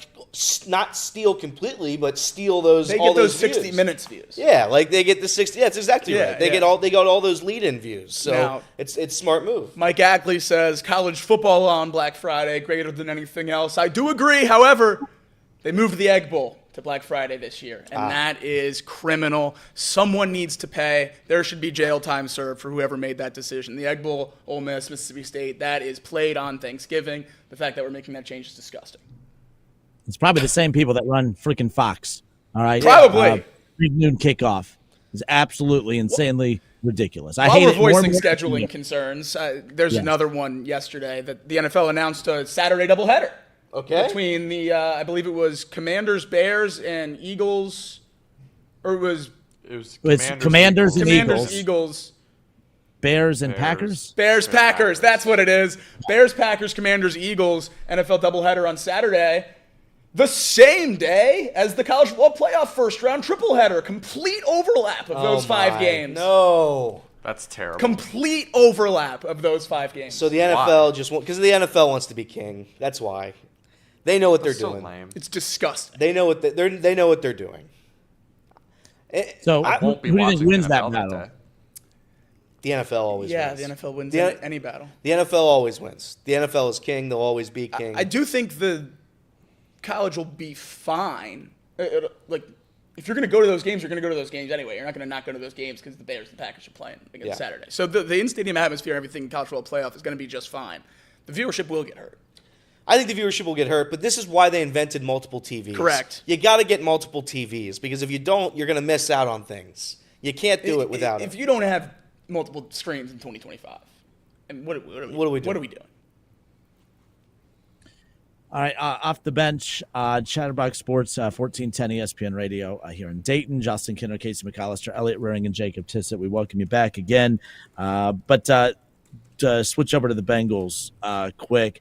not steal completely, but steal those. they all get those views. 60 minutes views. Yeah, like they get the 60. Yeah, that's exactly Yeah, right. They yeah. got all those lead-in views. So Now- it's smart move. Mike Ackley says college football on Black Friday greater than anything else. I do agree. However, they moved the Egg Bowl to Black Friday this year, and that is criminal. Someone needs to pay. There should be jail time served for whoever made that decision. The Egg Bowl, Ole Miss, Mississippi State, that is played on Thanksgiving. The fact that we're making that change is disgusting. It's probably the same people that run freaking Fox. All right, Probably. Big noon kickoff is absolutely insanely ridiculous. I While hate we're it more voicing and more. scheduling concerns, there's Yes. another one yesterday that the NFL announced a Saturday doubleheader. Okay. Between the, I believe it was Commanders, Bears, and Eagles, or it was It's Commanders and Commanders, Eagles. Eagles, Bears and Packers. Bears, Packers. That's what it is. Bears, Packers, Commanders, Eagles, NFL doubleheader on Saturday. The same day as the college football playoff first round triple header. Complete overlap of those 5 games. No. That's terrible. Complete overlap of those 5 games. So the NFL because the NFL wants to be king. That's why. They know what they're so doing. lame. It's disgusting. They know what they know what they're doing. So I who won't be do you think watching wins that NFL battle? day. The NFL always Yeah, wins. the NFL wins The- any battle. The NFL always wins. The NFL is king. They'll always be king. I do think the college will be fine. Like, if you're going to go to those games, you're going to go to those games anyway. You're not going to not go to those games because the Bears and Packers are playing against Saturday. So the in-stadium atmosphere and everything in college football playoff is going to be just fine. The viewership will get hurt. I think the viewership will get hurt, but this is why they invented multiple TVs. Correct. You got to get multiple TVs because if you don't, you're going to miss out on things. You can't do it without If it. you don't have multiple screens in 2025, and what are we doing? What are we What doing? are we doing? All right, off the bench, Chatterbox Sports, 1410 ESPN Radio here in Dayton. Justin Kinner, Casey McAllister, Elliot Ruring, and Jacob Tissett. We welcome you back again. But to switch over to the Bengals quick.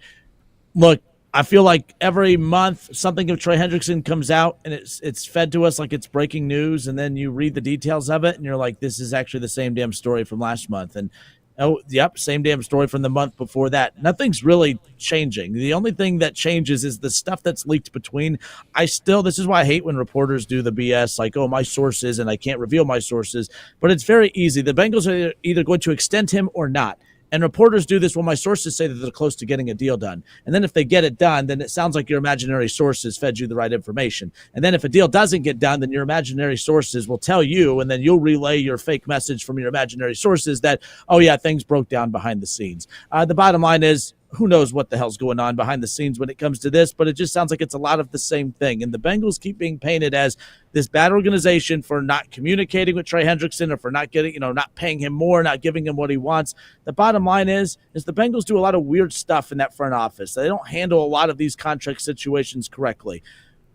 Look, I feel like every month something of Trey Hendrickson comes out and it's fed to us like it's breaking news, and then you read the details of it and you're like, this is actually the same damn story from last month. And oh, yep, same damn story from the month before that. Nothing's really changing. The only thing that changes is the stuff that's leaked between. This is why I hate when reporters do the BS, like, oh, my sources, and I can't reveal my sources. But it's very easy. The Bengals are either going to extend him or not. And reporters do this, well, my sources say that they're close to getting a deal done. And then if they get it done, then it sounds like your imaginary sources fed you the right information. And then if a deal doesn't get done, then your imaginary sources will tell you, and then you'll relay your fake message from your imaginary sources that, oh, yeah, things broke down behind the scenes. The bottom line is who knows what the hell's going on behind the scenes when it comes to this, but it just sounds like it's a lot of the same thing. And the Bengals keep being painted as this bad organization for not communicating with Trey Hendrickson or for not getting, not paying him more, not giving him what he wants. The bottom line is the Bengals do a lot of weird stuff in that front office. They don't handle a lot of these contract situations correctly.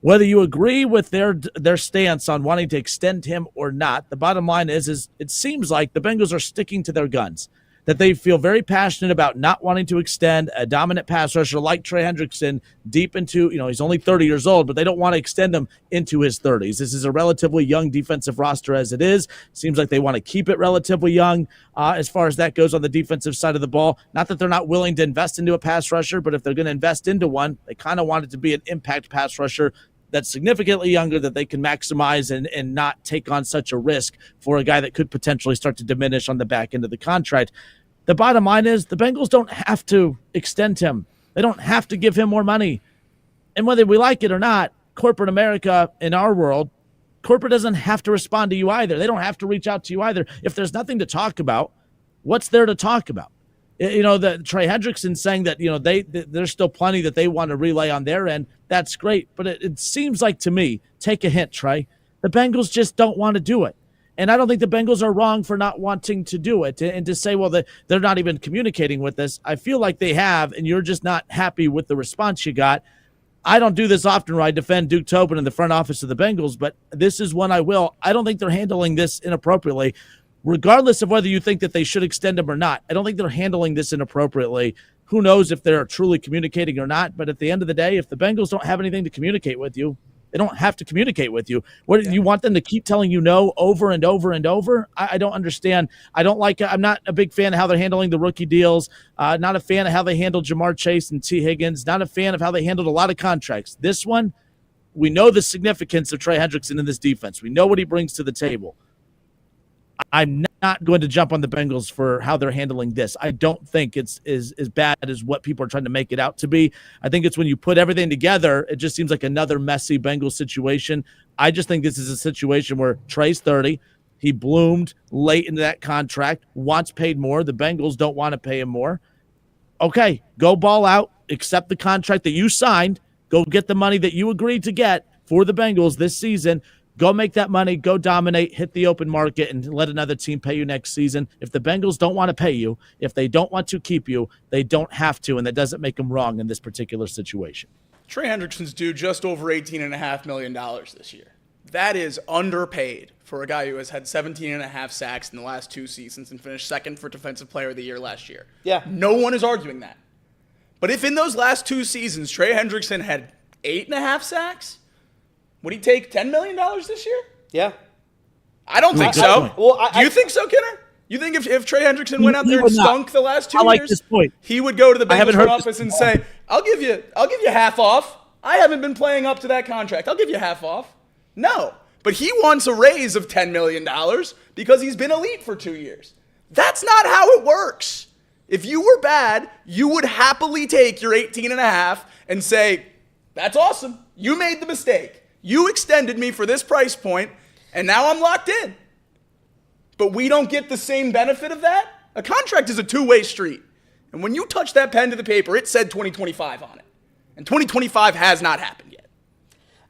Whether you agree with their stance on wanting to extend him or not, the bottom line is it seems like the Bengals are sticking to their guns, that they feel very passionate about not wanting to extend a dominant pass rusher like Trey Hendrickson deep into, he's only 30 years old, but they don't want to extend him into his 30s. This is a relatively young defensive roster as it is. Seems like they want to keep it relatively young as far as that goes on the defensive side of the ball. Not that they're not willing to invest into a pass rusher, but if they're going to invest into one, they kind of want it to be an impact pass rusher that's significantly younger, that they can maximize and not take on such a risk for a guy that could potentially start to diminish on the back end of the contract. The bottom line is the Bengals don't have to extend him. They don't have to give him more money. And whether we like it or not, corporate America in our world, corporate doesn't have to respond to you either. They don't have to reach out to you either. If there's nothing to talk about, what's there to talk about? That Trey Hendrickson saying that, there's still plenty that they want to relay on their end. That's great. But it seems like to me, take a hint, Trey, the Bengals just don't want to do it. And I don't think the Bengals are wrong for not wanting to do it. And to say, well, they're not even communicating with us, I feel like they have, and you're just not happy with the response you got. I don't do this often where I defend Duke Tobin in the front office of the Bengals, but this is one I will. I don't think they're handling this inappropriately. Regardless of whether you think that they should extend him or not, I don't think they're handling this inappropriately. Who knows if they're truly communicating or not, but at the end of the day, if the Bengals don't have anything to communicate with you, they don't have to communicate with you. You want them to keep telling you no over and over and over? I don't understand. I'm not a big fan of how they're handling the rookie deals. Not a fan of how they handled Jamar Chase and T. Higgins. Not a fan of how they handled a lot of contracts. This one, we know the significance of Trey Hendrickson in this defense. We know what he brings to the table. I'm not going to jump on the Bengals for how they're handling this. I don't think it's as bad as what people are trying to make it out to be. I think it's when you put everything together, it just seems like another messy Bengals situation. I just think this is a situation where Trey's 30. He bloomed late into that contract, wants paid more. The Bengals don't want to pay him more. Okay, go ball out, accept the contract that you signed, go get the money that you agreed to get for the Bengals this season. Go make that money, go dominate, hit the open market, and let another team pay you next season. If the Bengals don't want to pay you, if they don't want to keep you, they don't have to, and that doesn't make them wrong in this particular situation. Trey Hendrickson's due just over $18.5 million this year. That is underpaid for a guy who has had 17.5 sacks in the last 2 seasons and finished second for Defensive Player of the Year last year. Yeah. No one is arguing that. But if in those last 2 seasons Trey Hendrickson had 8.5 sacks, would he take $10 million this year? Yeah. I don't think so. Do you think so, Kidder? You think if Trey Hendrickson went out there and stunk the last 2 years, this point. He would go to the Bengals front office and say, I'll give you half off. I haven't been playing up to that contract. I'll give you half off. No. But he wants a raise of $10 million because he's been elite for 2 years. That's not how it works. If you were bad, you would happily take your 18.5 and say, that's awesome. You made the mistake. You extended me for this price point, and now I'm locked in. But we don't get the same benefit of that? A contract is a two-way street. And when you touch that pen to the paper, it said 2025 on it. And 2025 has not happened yet.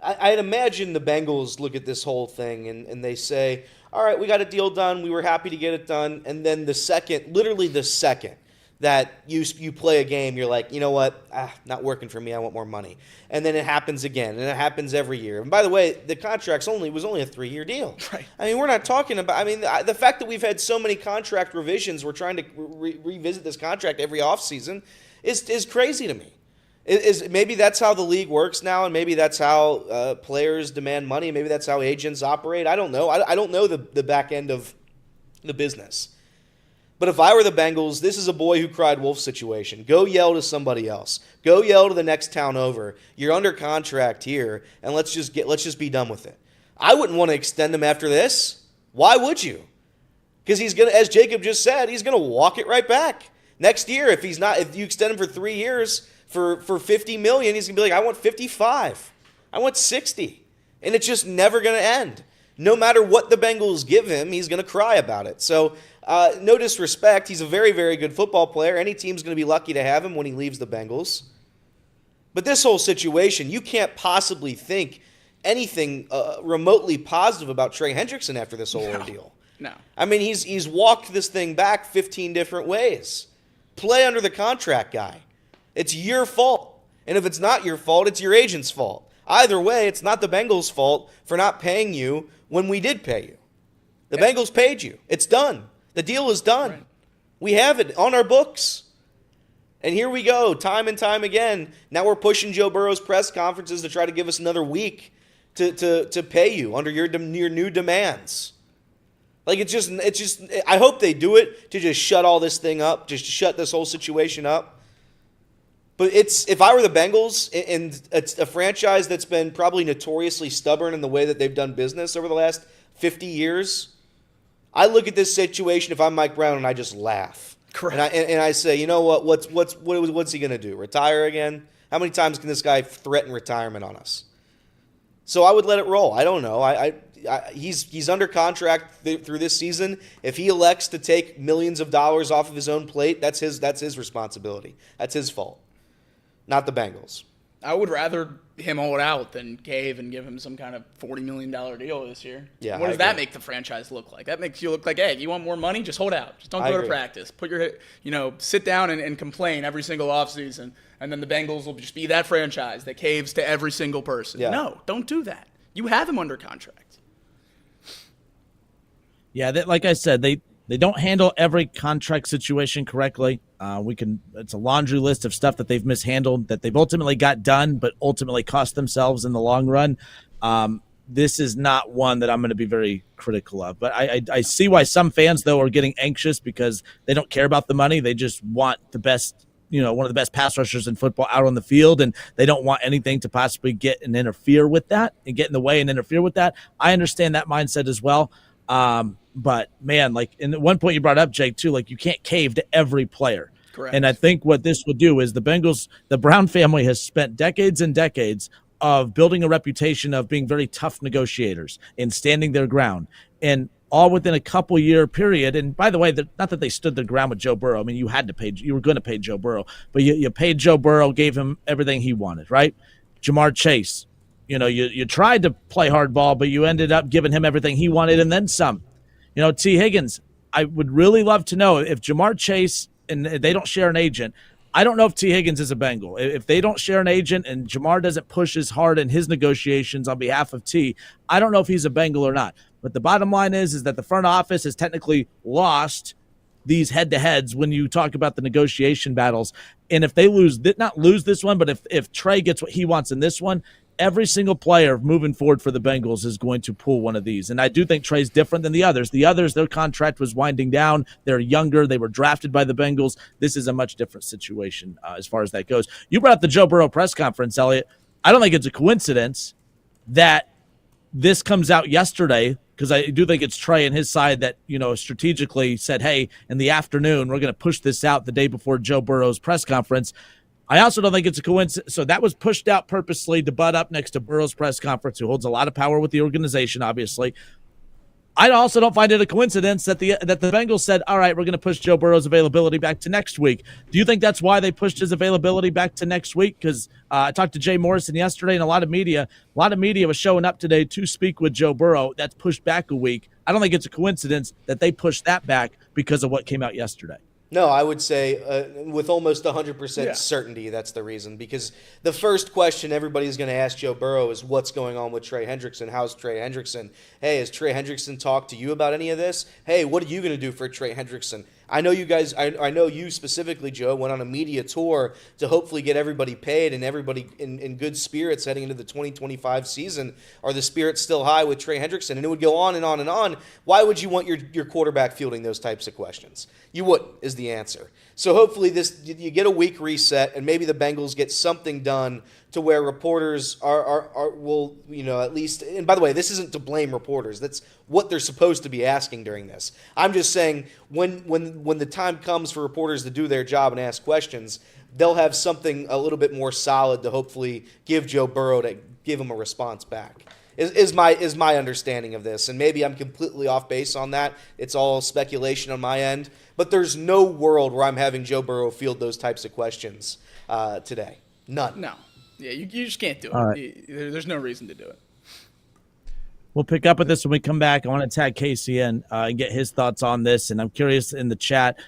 I'd imagine the Bengals look at this whole thing and they say, all right, we got a deal done. We were happy to get it done. And then literally the second that you play a game, you're like, you know what, not working for me, I want more money. And then it happens again, and it happens every year. And by the way, the contract was only a 3-year deal. Right. I mean, we're not talking about, the fact that we've had so many contract revisions, we're trying to revisit this contract every offseason, is crazy to me. Maybe that's how the league works now, and maybe that's how players demand money, maybe that's how agents operate. I don't know. I don't know the back end of the business. But if I were the Bengals, this is a boy who cried wolf situation. Go yell to somebody else. Go yell to the next town over. You're under contract here, and let's just be done with it. I wouldn't want to extend him after this. Why would you? Because he's gonna, as Jacob just said, he's gonna walk it right back next year. If you extend him for 3 years for $50 million, he's gonna be like, I want 55, I want 60, and it's just never gonna end. no matter what the Bengals give him, he's going to cry about it. So no disrespect. He's a very, very good football player. Any team's going to be lucky to have him when he leaves the Bengals. But this whole situation, you can't possibly think anything remotely positive about Trey Hendrickson after this whole ordeal. No. I mean, he's walked this thing back 15 different ways. Play under the contract, guy. It's your fault. And if it's not your fault, it's your agent's fault. Either way, it's not the Bengals' fault for not paying you when we did pay you. The Bengals paid you. It's done. The deal is done. Right. We have it on our books. And here we go, time and time again. Now we're pushing Joe Burrow's press conferences to try to give us another week to pay you under your new demands. Like it's just. I hope they do it to just shut all this thing up, just to shut this whole situation up. But if I were the Bengals, and it's a franchise that's been probably notoriously stubborn in the way that they've done business over the last 50 years, I look at this situation, if I'm Mike Brown, and I just laugh. Correct. And I say, you know what? What's he going to do? Retire again? How many times can this guy threaten retirement on us? So I would let it roll. I don't know. He's under contract through this season. If he elects to take millions of dollars off of his own plate, that's his responsibility. That's his fault, not the Bengals. I would rather him hold out than cave and give him some kind of $40 million deal this year. Yeah, what does that make the franchise look like? That makes you look like, hey, you want more money? Just hold out. Just don't go to practice. Put your, sit down and complain every single offseason, and then the Bengals will just be that franchise that caves to every single person. Yeah. No, don't do that. You have him under contract. Yeah, like I said, they don't handle every contract situation correctly. It's a laundry list of stuff that they've mishandled, that they've ultimately got done, but ultimately cost themselves in the long run. This is not one that I'm going to be very critical of. But I see why some fans, though, are getting anxious because they don't care about the money. They just want the best, one of the best pass rushers in football out on the field, and they don't want anything to possibly get and interfere with that and get in the way and interfere with that. I understand that mindset as well. But, man, like, in one point you brought up, Jake, too, like, you can't cave to every player. Correct. And I think what this would do is the Brown family has spent decades and decades of building a reputation of being very tough negotiators and standing their ground. And all within a couple-year period, and by the way, not that they stood their ground with Joe Burrow. I mean, you were going to pay Joe Burrow. But you paid Joe Burrow, gave him everything he wanted, right? Jamar Chase, you tried to play hardball, but you ended up giving him everything he wanted and then some. T. Higgins, I would really love to know if Jamar Chase and they don't share an agent. I don't know if T. Higgins is a Bengal. If they don't share an agent and Jamar doesn't push as hard in his negotiations on behalf of T, I don't know if he's a Bengal or not. But the bottom line is that the front office has technically lost these head-to-heads when you talk about the negotiation battles. And if they not lose this one, but if Trey gets what he wants in this one, every single player moving forward for the Bengals is going to pull one of these. And I do think Trey's different than the others. The others, their contract was winding down. They're younger. They were drafted by the Bengals. This is a much different situation as far as that goes. You brought up the Joe Burrow press conference, Elliot. I don't think it's a coincidence that this comes out yesterday, because I do think it's Trey and his side that, strategically said, hey, in the afternoon, we're going to push this out the day before Joe Burrow's press conference. I also don't think it's a coincidence. So that was pushed out purposely to butt up next to Burrow's press conference, who holds a lot of power with the organization, obviously. I also don't find it a coincidence that the Bengals said, all right, we're going to push Joe Burrow's availability back to next week. Do you think that's why they pushed his availability back to next week? Because I talked to Jay Morrison yesterday, and a lot of media was showing up today to speak with Joe Burrow. That's pushed back a week. I don't think it's a coincidence that they pushed that back because of what came out yesterday. No, I would say with almost 100% certainty that's the reason. Because the first question everybody's going to ask Joe Burrow is what's going on with Trey Hendrickson? How's Trey Hendrickson? Hey, has Trey Hendrickson talked to you about any of this? Hey, what are you going to do for Trey Hendrickson? I know you guys, I know you specifically, Joe, went on a media tour to hopefully get everybody paid and everybody in good spirits heading into the 2025 season. Are the spirits still high with Trey Hendrickson? And it would go on and on and on. Why would you want your quarterback fielding those types of questions? You wouldn't, is the answer. So hopefully you get a week reset and maybe the Bengals get something done to where reporters will at least, and by the way, this isn't to blame reporters. That's what they're supposed to be asking during this. I'm just saying when the time comes for reporters to do their job and ask questions, they'll have something a little bit more solid to hopefully give Joe Burrow to give him a response back. is my understanding of this, and maybe I'm completely off base on that. It's all speculation on my end, but there's no world where I'm having Joe Burrow field those types of questions today. None. No. Yeah, you just can't do it. All right. There's no reason to do it. We'll pick up with this when we come back. I want to tag Casey in and get his thoughts on this. And I'm curious in the chat,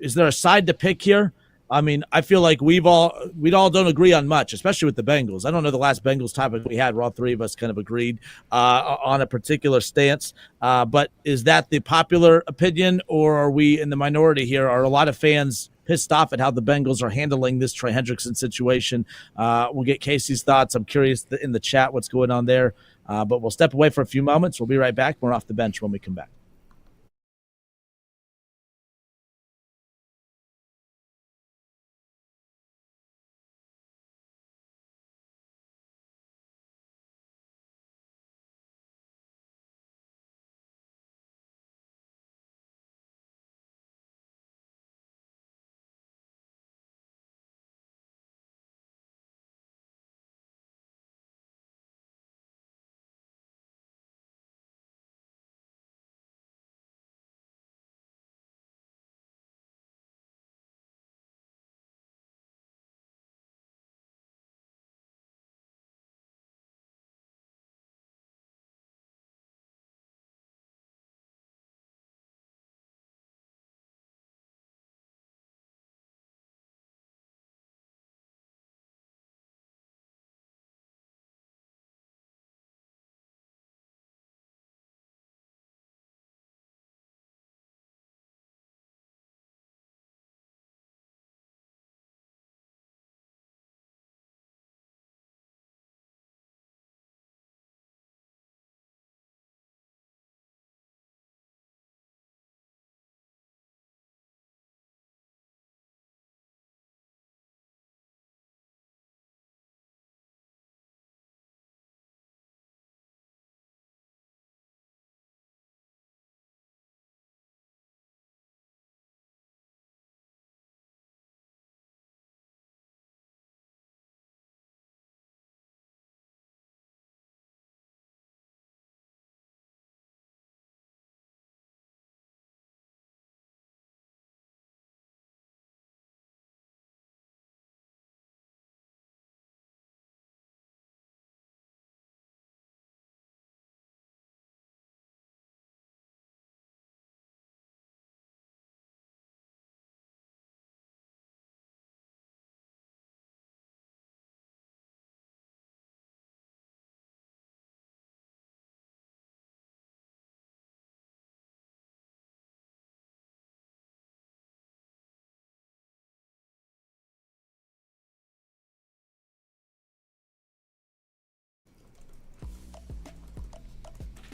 is there a side to pick here? I mean, I feel like we all don't agree on much, especially with the Bengals. I don't know the last Bengals topic we had where all three of us kind of agreed on a particular stance. But is that the popular opinion, or are we in the minority here? Are a lot of fans pissed off at how the Bengals are handling this Trey Hendrickson situation? We'll get Casey's thoughts. I'm curious in the chat what's going on there. But we'll step away for a few moments. We'll be right back. We're off the bench when we come back.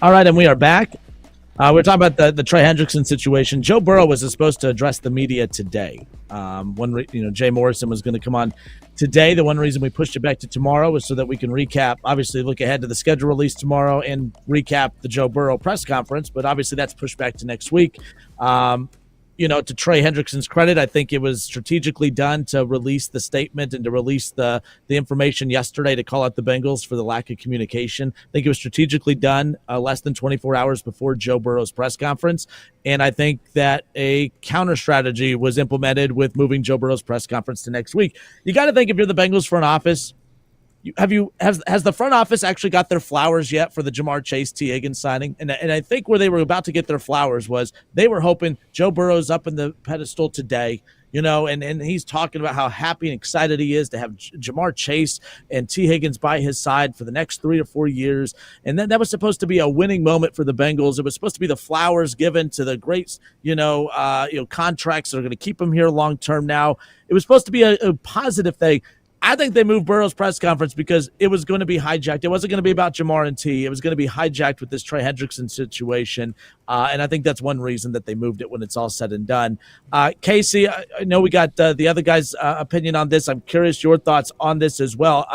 All right, and we are back. We're talking about the Trey Hendrickson situation. Joe Burrow was supposed to address the media today. Jay Morrison was going to come on today. The one reason we pushed it back to tomorrow was so that we can recap, obviously look ahead to the schedule release tomorrow and recap the Joe Burrow press conference. But obviously that's pushed back to next week. To Trey Hendrickson's credit, I think it was strategically done to release the statement and to release the information yesterday to call out the Bengals for the lack of communication. I think it was strategically done less than 24 hours before Joe Burrow's press conference. And I think that a counter strategy was implemented with moving Joe Burrow's press conference to next week. You got to think, if you're the Bengals front office, has the front office actually got their flowers yet for the Ja'Marr Chase T. Higgins signing? And I think where they were about to get their flowers was they were hoping Joe Burrow's up in the pedestal today, and he's talking about how happy and excited he is to have Ja'Marr Chase and T. Higgins by his side for the next 3 to 4 years. And then that was supposed to be a winning moment for the Bengals. It was supposed to be the flowers given to the great, contracts that are going to keep him here long term now. It was supposed to be a positive thing. I think they moved Burrow's press conference because it was going to be hijacked. It wasn't going to be about Ja'Marr and T. It was going to be hijacked with this Trey Hendrickson situation. And I think that's one reason that they moved it when it's all said and done. Casey, I know we got the other guy's opinion on this. I'm curious your thoughts on this as well.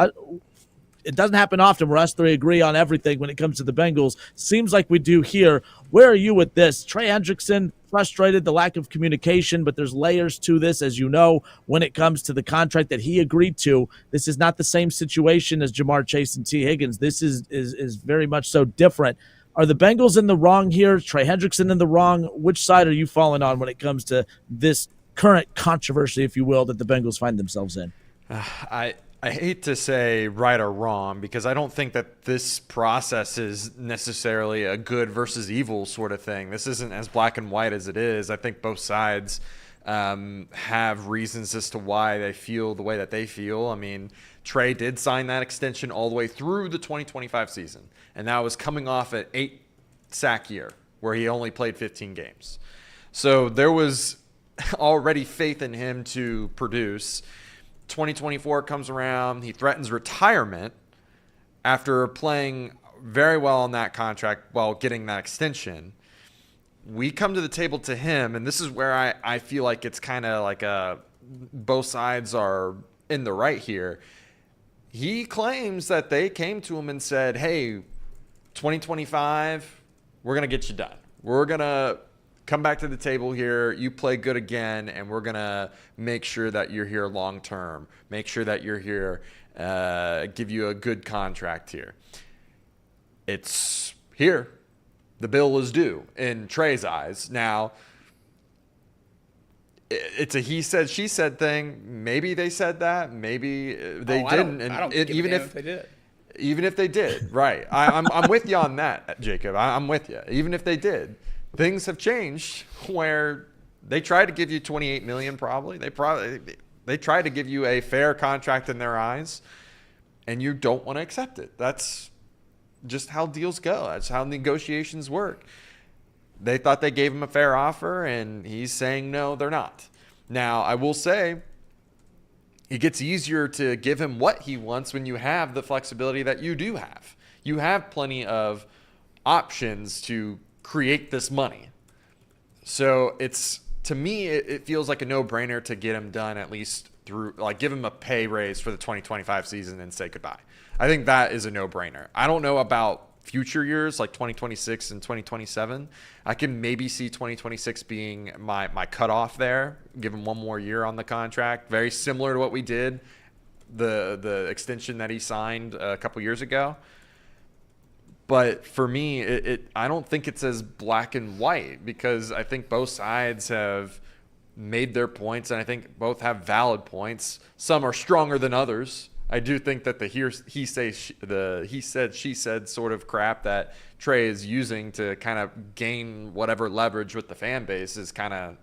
it doesn't happen often where us three agree on everything when it comes to the Bengals. Seems like we do here. Where are you with this? Trey Hendrickson, frustrated, the lack of communication, but there's layers to this, as you know, when it comes to the contract that he agreed to. This is not the same situation as Jamar Chase and T. Higgins. This is very much so different. Are the Bengals in the wrong here? Trey Hendrickson in the wrong? Which side are you falling on when it comes to this current controversy, if you will, that the Bengals find themselves in? I hate to say right or wrong, because I don't think that this process is necessarily a good versus evil sort of thing. This isn't as black and white as it is. I think both sides have reasons as to why they feel the way that they feel. I mean, Trey did sign that extension all the way through the 2025 season, and that was coming off an 8-sack year where he only played 15 games. So there was already faith in him to produce. 2024 comes around, he threatens retirement after playing very well on that contract while getting that extension. We come to the table to him, and this is where I feel like it's kind of like both sides are in the right here. He claims that they came to him and said, hey, 2025, we're going to get you done. We're going to come back to the table here. You play good again, and we're going to make sure that you're here long term. Make sure that you're here, give you a good contract here. It's here. The bill is due in Trey's eyes. Now, it's a he said, she said thing. Maybe they said that. Maybe they didn't. I don't even if they did. Even if they did, right. I'm with you on that, Jacob. I'm with you. Even if they did, things have changed where they tried to give you $28 million probably. They tried to give you a fair contract in their eyes, and you don't want to accept it. That's just how deals go. That's how negotiations work. They thought they gave him a fair offer, and he's saying no, they're not. Now, I will say it gets easier to give him what he wants when you have the flexibility that you do have. You have plenty of options to create this money. So it's, to me, it feels like a no-brainer to get him done, at least through, like, give him a pay raise for the 2025 season and say goodbye. I think that is a no-brainer. I don't know about future years like 2026 and 2027. I can maybe see 2026 being my cutoff there. Give him one more year on the contract, very similar to what we did, the extension that he signed a couple years ago. But for me, I don't think it's as black and white, because I think both sides have made their points, and I think both have valid points. Some are stronger than others. I do think that the he said, she said sort of crap that Trey is using to kind of gain whatever leverage with the fan base is kind of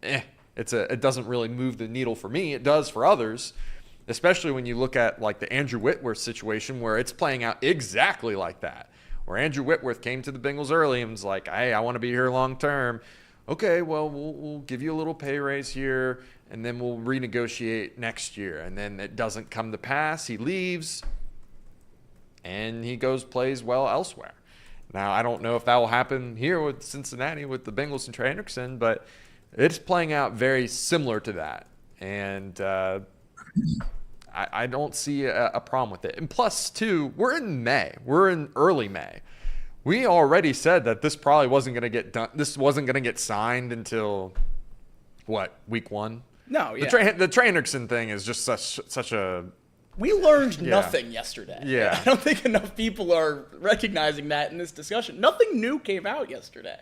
it doesn't really move the needle for me. It does for others, especially when you look at like the Andrew Whitworth situation, where it's playing out exactly like that, where Andrew Whitworth came to the Bengals early and was like, hey, I want to be here long term. Okay, well, we'll give you a little pay raise here, and then we'll renegotiate next year. And then it doesn't come to pass. He leaves, and he plays well elsewhere. Now, I don't know if that will happen here with Cincinnati with the Bengals and Trey Hendrickson, but it's playing out very similar to that. And I don't see a problem with it. And plus, too, we're in May. We're in early May. We already said that this probably wasn't going to get done. This wasn't going to get signed until, what, week 1? No, yeah. The Trey Hendrickson thing is just such a... We learned nothing yesterday. Yeah. I don't think enough people are recognizing that in this discussion. Nothing new came out yesterday.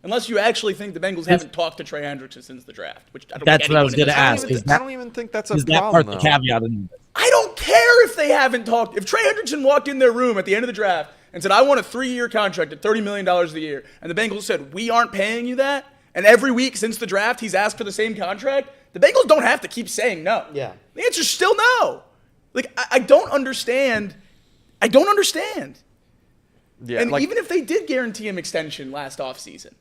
Unless you actually think the Bengals haven't talked to Trey Hendrickson since the draft, which I don't That's think what I was going to ask. I don't even think that's a is that problem, part the caveat in this? I don't care if they haven't talked. If Trey Hendrickson walked in their room at the end of the draft and said, I want a 3-year contract at $30 million a year, and the Bengals said, we aren't paying you that, and every week since the draft he's asked for the same contract, the Bengals don't have to keep saying no. Yeah. The answer's still no. Like, I don't understand. I don't understand. Yeah, and even if they did guarantee him extension last offseason,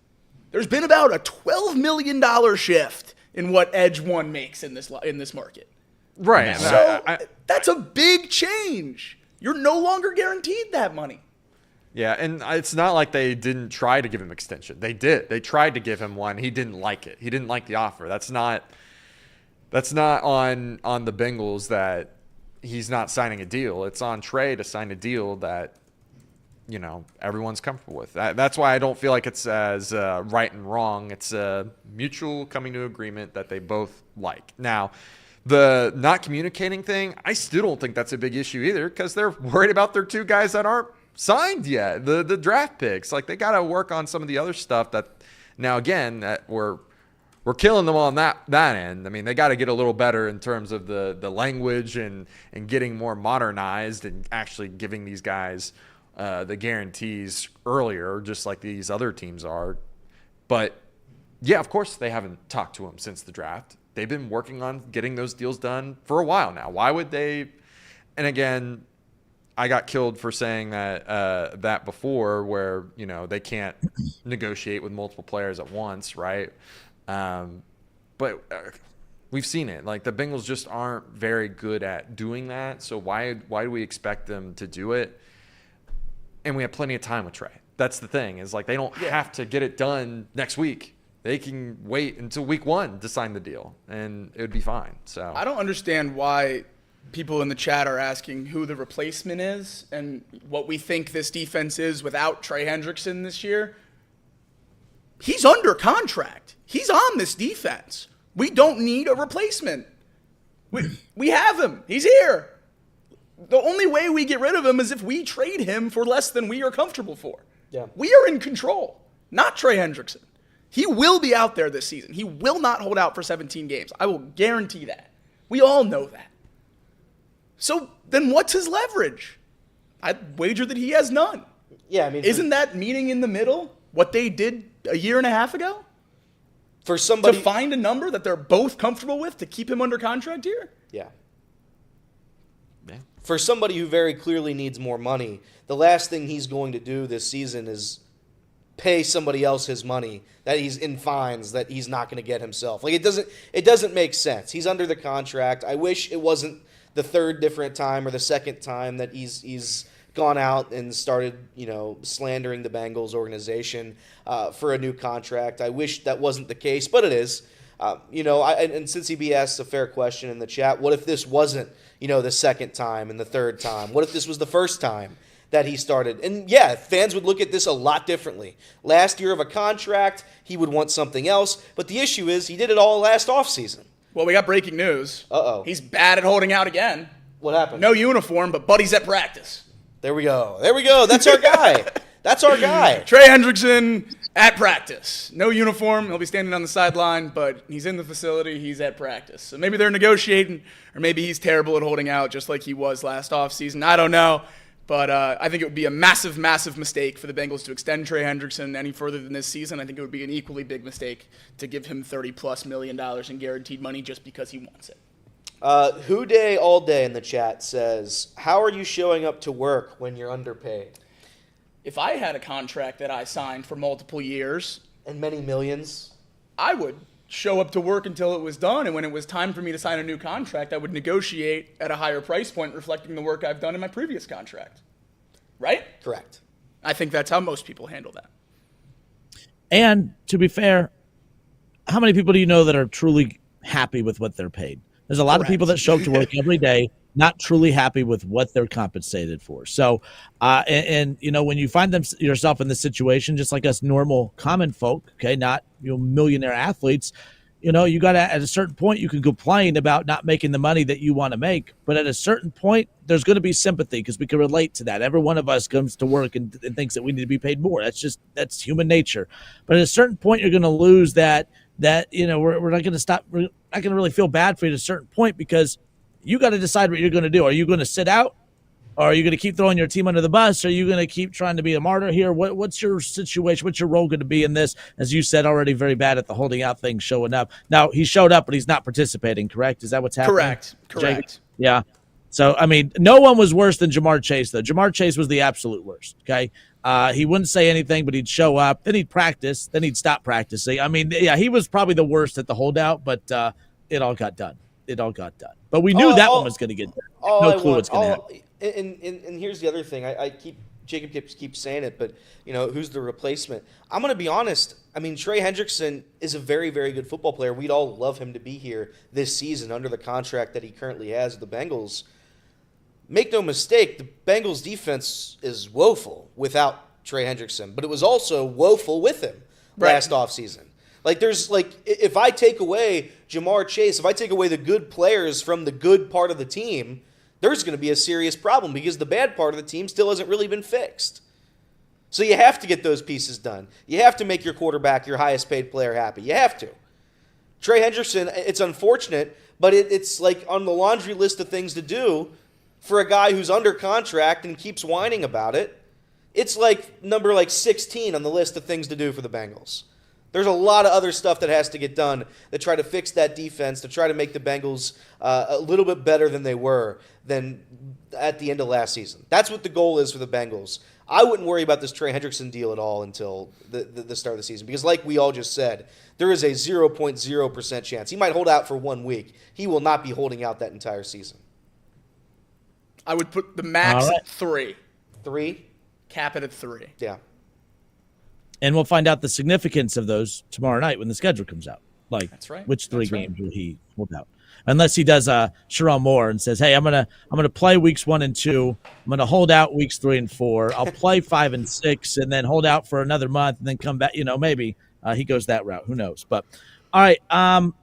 there's been about a $12 million shift in what Edge 1 makes in this market. Right. So that's a big change. You're no longer guaranteed that money. Yeah, and it's not like they didn't try to give him extension. They did. They tried to give him one. He didn't like it. He didn't like the offer. That's not on the Bengals that he's not signing a deal. It's on Trey to sign a deal that, everyone's comfortable with. That's why I don't feel like it's as right and wrong. It's a mutual coming to agreement that they both like. Now, the not communicating thing, I still don't think that's a big issue either, because they're worried about their two guys that aren't signed yet, the draft picks. Like, they got to work on some of the other stuff that, now again, that we're killing them on that end. I mean, they got to get a little better in terms of the language and getting more modernized and actually giving these guys the guarantees earlier, just like these other teams are. But yeah, of course they haven't talked to him since the draft. They've been working on getting those deals done for a while now. Why would they? And again, I got killed for saying that before, where they can't negotiate with multiple players at once, right? But we've seen it. Like, the Bengals just aren't very good at doing that. So why do we expect them to do it? And we have plenty of time with Trey. That's the thing, is like, they don't have to get it done next week. They can wait until week 1 to sign the deal, and it would be fine. So I don't understand why people in the chat are asking who the replacement is and what we think this defense is without Trey Hendrickson this year. He's under contract. He's on this defense. We don't need a replacement. We have him. He's here. The only way we get rid of him is if we trade him for less than we are comfortable for. Yeah. We are in control, not Trey Hendrickson. He will be out there this season. He will not hold out for 17 games. I will guarantee that. We all know that. So then what's his leverage? I'd wager that he has none. Yeah, I mean, isn't that meeting in the middle what they did a year and a half ago? For somebody to find a number that they're both comfortable with to keep him under contract here? Yeah. For somebody who very clearly needs more money, the last thing he's going to do this season is pay somebody else his money that he's in fines that he's not going to get himself. Like, it doesn't make sense. He's under the contract. I wish it wasn't the third different time or the second time that he's gone out and started, slandering the Bengals organization for a new contract. I wish that wasn't the case, but it is. And since CB asked a fair question in the chat, what if this wasn't, the second time and the third time? What if this was the first time that he started? And yeah, fans would look at this a lot differently. Last year of a contract, he would want something else. But the issue is he did it all last offseason. Well, we got breaking news. Uh-oh. He's bad at holding out again. What happened? No uniform, but Buddy's at practice. There we go. That's our guy. That's our guy. Trey Hendrickson at practice. No uniform. He'll be standing on the sideline, but he's in the facility. He's at practice. So maybe they're negotiating, or maybe he's terrible at holding out just like he was last offseason. I don't know. But I think it would be a massive, massive mistake for the Bengals to extend Trey Hendrickson any further than this season. I think it would be an equally big mistake to give him $30+ million in guaranteed money just because he wants it. Who Day All Day in the chat says, how are you showing up to work when you're underpaid? If I had a contract that I signed for multiple years and many millions, I would show up to work until it was done, and when it was time for me to sign a new contract, I would negotiate at a higher price point reflecting the work I've done in my previous contract. Right? Correct. I think that's how most people handle that. And to be fair, how many people do you know that are truly happy with what they're paid? There's a lot of people that show up to work every day not truly happy with what they're compensated for. So, when you find yourself in this situation, just like us normal common folk, okay, not millionaire athletes, you got to, at a certain point, you can complain about not making the money that you want to make. But at a certain point, there's going to be sympathy because we can relate to that. Every one of us comes to work and thinks that we need to be paid more. That's human nature. But at a certain point, you're going to lose that we're not going to stop. We're not going to really feel bad for you at a certain point because you got to decide what you're going to do. Are you going to sit out? Or are you going to keep throwing your team under the bus? Are you going to keep trying to be a martyr here? What's your situation? What's your role going to be in this? As you said, already very bad at the holding out thing, showing up. Now, he showed up, but he's not participating, correct? Is that what's happening? Correct. Yeah. So, no one was worse than Ja'Marr Chase, though. Ja'Marr Chase was the absolute worst, okay? He wouldn't say anything, but he'd show up. Then he'd practice. Then he'd stop practicing. He was probably the worst at the holdout, but it all got done. But we knew that one was going to get done. No clue what's going to happen. And here's the other thing. Jacob keeps saying it, but who's the replacement? I'm going to be honest. Trey Hendrickson is a very, very good football player. We'd all love him to be here this season under the contract that he currently has with the Bengals. make no mistake, the Bengals defense is woeful without Trey Hendrickson, but it was also woeful with him last offseason. Like, there's if I take away Jamar Chase, if I take away the good players from the good part of the team, there's going to be a serious problem because the bad part of the team still hasn't really been fixed. So you have to get those pieces done. You have to make your quarterback your highest paid player happy. You have to. Trey Hendrickson, it's unfortunate, but it's like on the laundry list of things to do for a guy who's under contract and keeps whining about it. It's like number 16 on the list of things to do for the Bengals. There's a lot of other stuff that has to get done to try to fix that defense, to try to make the Bengals a little bit better than they were than at the end of last season. That's what the goal is for the Bengals. I wouldn't worry about this Trey Hendrickson deal at all until the start of the season because like we all just said, there is a 0.0% chance. He might hold out for 1 week. He will not be holding out that entire season. I would put the max at 3. 3? Cap it at 3. Yeah. And we'll find out the significance of those tomorrow night when the schedule comes out. Like, that's right. Which 3 games will he hold out? Unless he does Sherrone Moore and says, "Hey, I'm gonna play weeks 1 and 2. I'm gonna hold out weeks 3 and 4. I'll play 5 and 6, and then hold out for another month, and then come back." Maybe he goes that route. Who knows? But all right,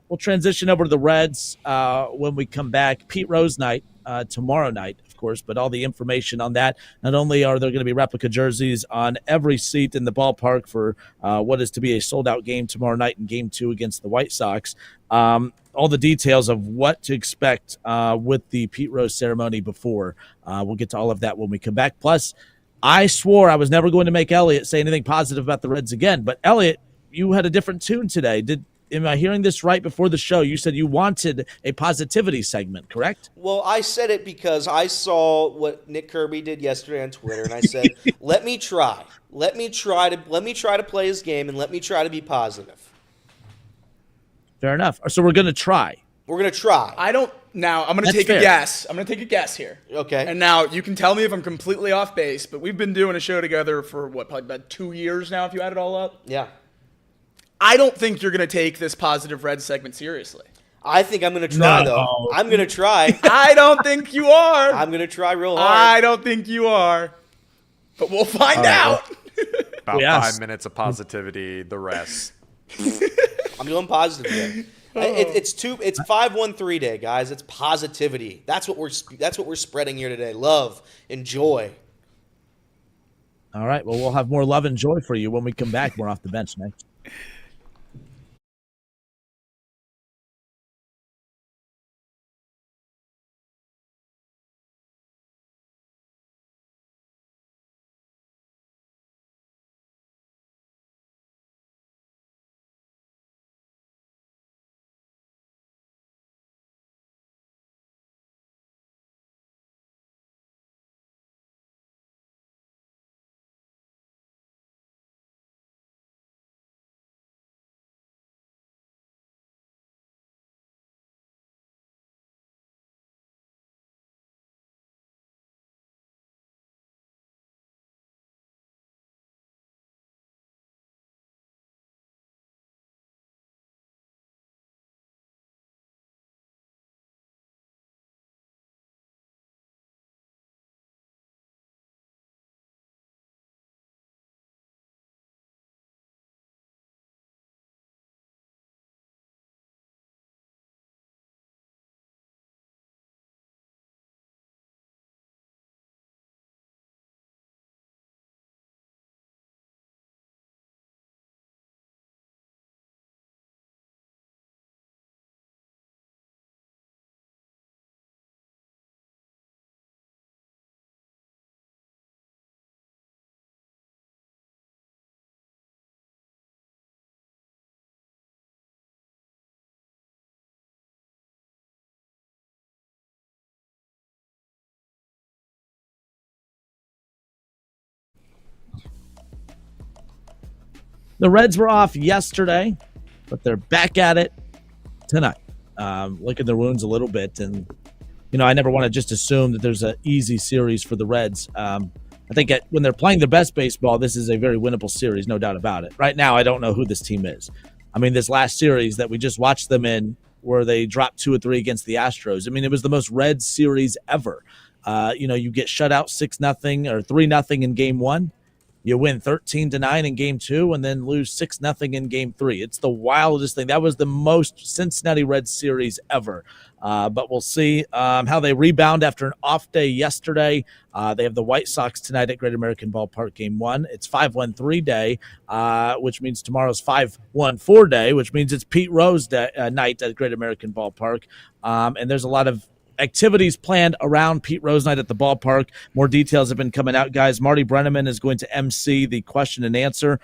we'll transition over to the Reds when we come back. Pete Rose night tomorrow night, of course, but all the information on that. Not only are there going to be replica jerseys on every seat in the ballpark for what is to be a sold-out game tomorrow night in Game 2 against the White Sox, all the details of what to expect with the Pete Rose ceremony before. We'll get to all of that when we come back. Plus, I swore I was never going to make Elliot say anything positive about the Reds again, but Elliot, you had a different tune today. Am I hearing this right before the show? You said you wanted a positivity segment, correct? Well, I said it because I saw what Nick Kirby did yesterday on Twitter, and I said, "Let me try to play his game, and let me try to be positive." Fair enough. So we're going to try. We're going to try. I'm going to take a guess. I'm going to take a guess here. Okay. And now you can tell me if I'm completely off base, but we've been doing a show together for probably about 2 years now, if you add it all up. Yeah. I don't think you're going to take this positive Red segment seriously. I think I'm going to try, though. I'm going to try. I don't think you are. I'm going to try real hard. I don't think you are. But we'll find out. About 5 minutes of positivity, the rest. I'm going positive here. It's 5-1-3 day, guys. It's positivity. That's what we're spreading here today. Love and joy. All right. Well, we'll have more love and joy for you when we come back. More Off the Bench next. The Reds were off yesterday, but they're back at it tonight, licking their wounds a little bit. And, I never want to just assume that there's an easy series for the Reds. I think when they're playing their best baseball, this is a very winnable series, no doubt about it. Right now, I don't know who this team is. I mean, this last series that we just watched them in where they dropped 2 or 3 against the Astros, I mean, it was the most Reds series ever. You get shut out 6-0 or 3-0 in game 1. You win 13-9 in game 2 and then lose 6-0 in game 3. It's the wildest thing. That was the most Cincinnati Reds series ever. But we'll see how they rebound after an off day yesterday. They have the White Sox tonight at Great American Ballpark game 1. It's 5-1-3 day, which means tomorrow's 5-1-4 day, which means it's Pete Rose night at Great American Ballpark. And there's a lot of activities planned around Pete Rose night at the ballpark. More details have been coming out, guys. Marty Brenneman is going to MC the question and answer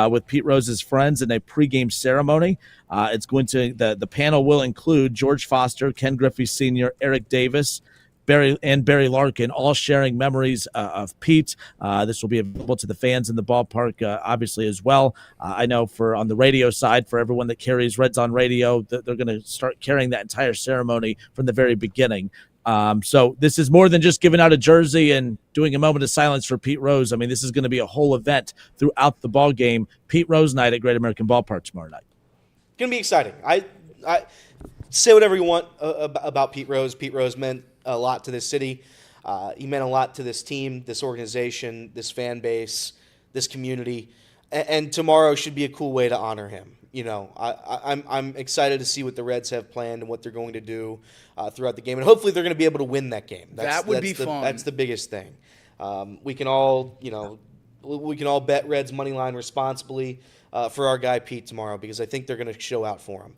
with Pete Rose's friends in a pregame ceremony. It's going to the panel will include George Foster, Ken Griffey Sr., Eric Davis, Barry Larkin, all sharing memories of Pete. This will be available to the fans in the ballpark, obviously, as well. I know on the radio side, for everyone that carries Reds on radio, they're going to start carrying that entire ceremony from the very beginning. So this is more than just giving out a jersey and doing a moment of silence for Pete Rose. I mean, this is going to be a whole event throughout the ball game. Pete Rose night at Great American Ballpark tomorrow night. It's going to be exciting. I say whatever you want about Pete Rose. Pete Rose meant a lot to this city. He meant a lot to this team, this organization, this fan base, this community. And tomorrow should be a cool way to honor him. I'm excited to see what the Reds have planned and what they're going to do throughout the game. And hopefully they're going to be able to win that game. That would be fun. That's the biggest thing. We can all bet Reds money line responsibly for our guy Pete tomorrow, because I think they're going to show out for him.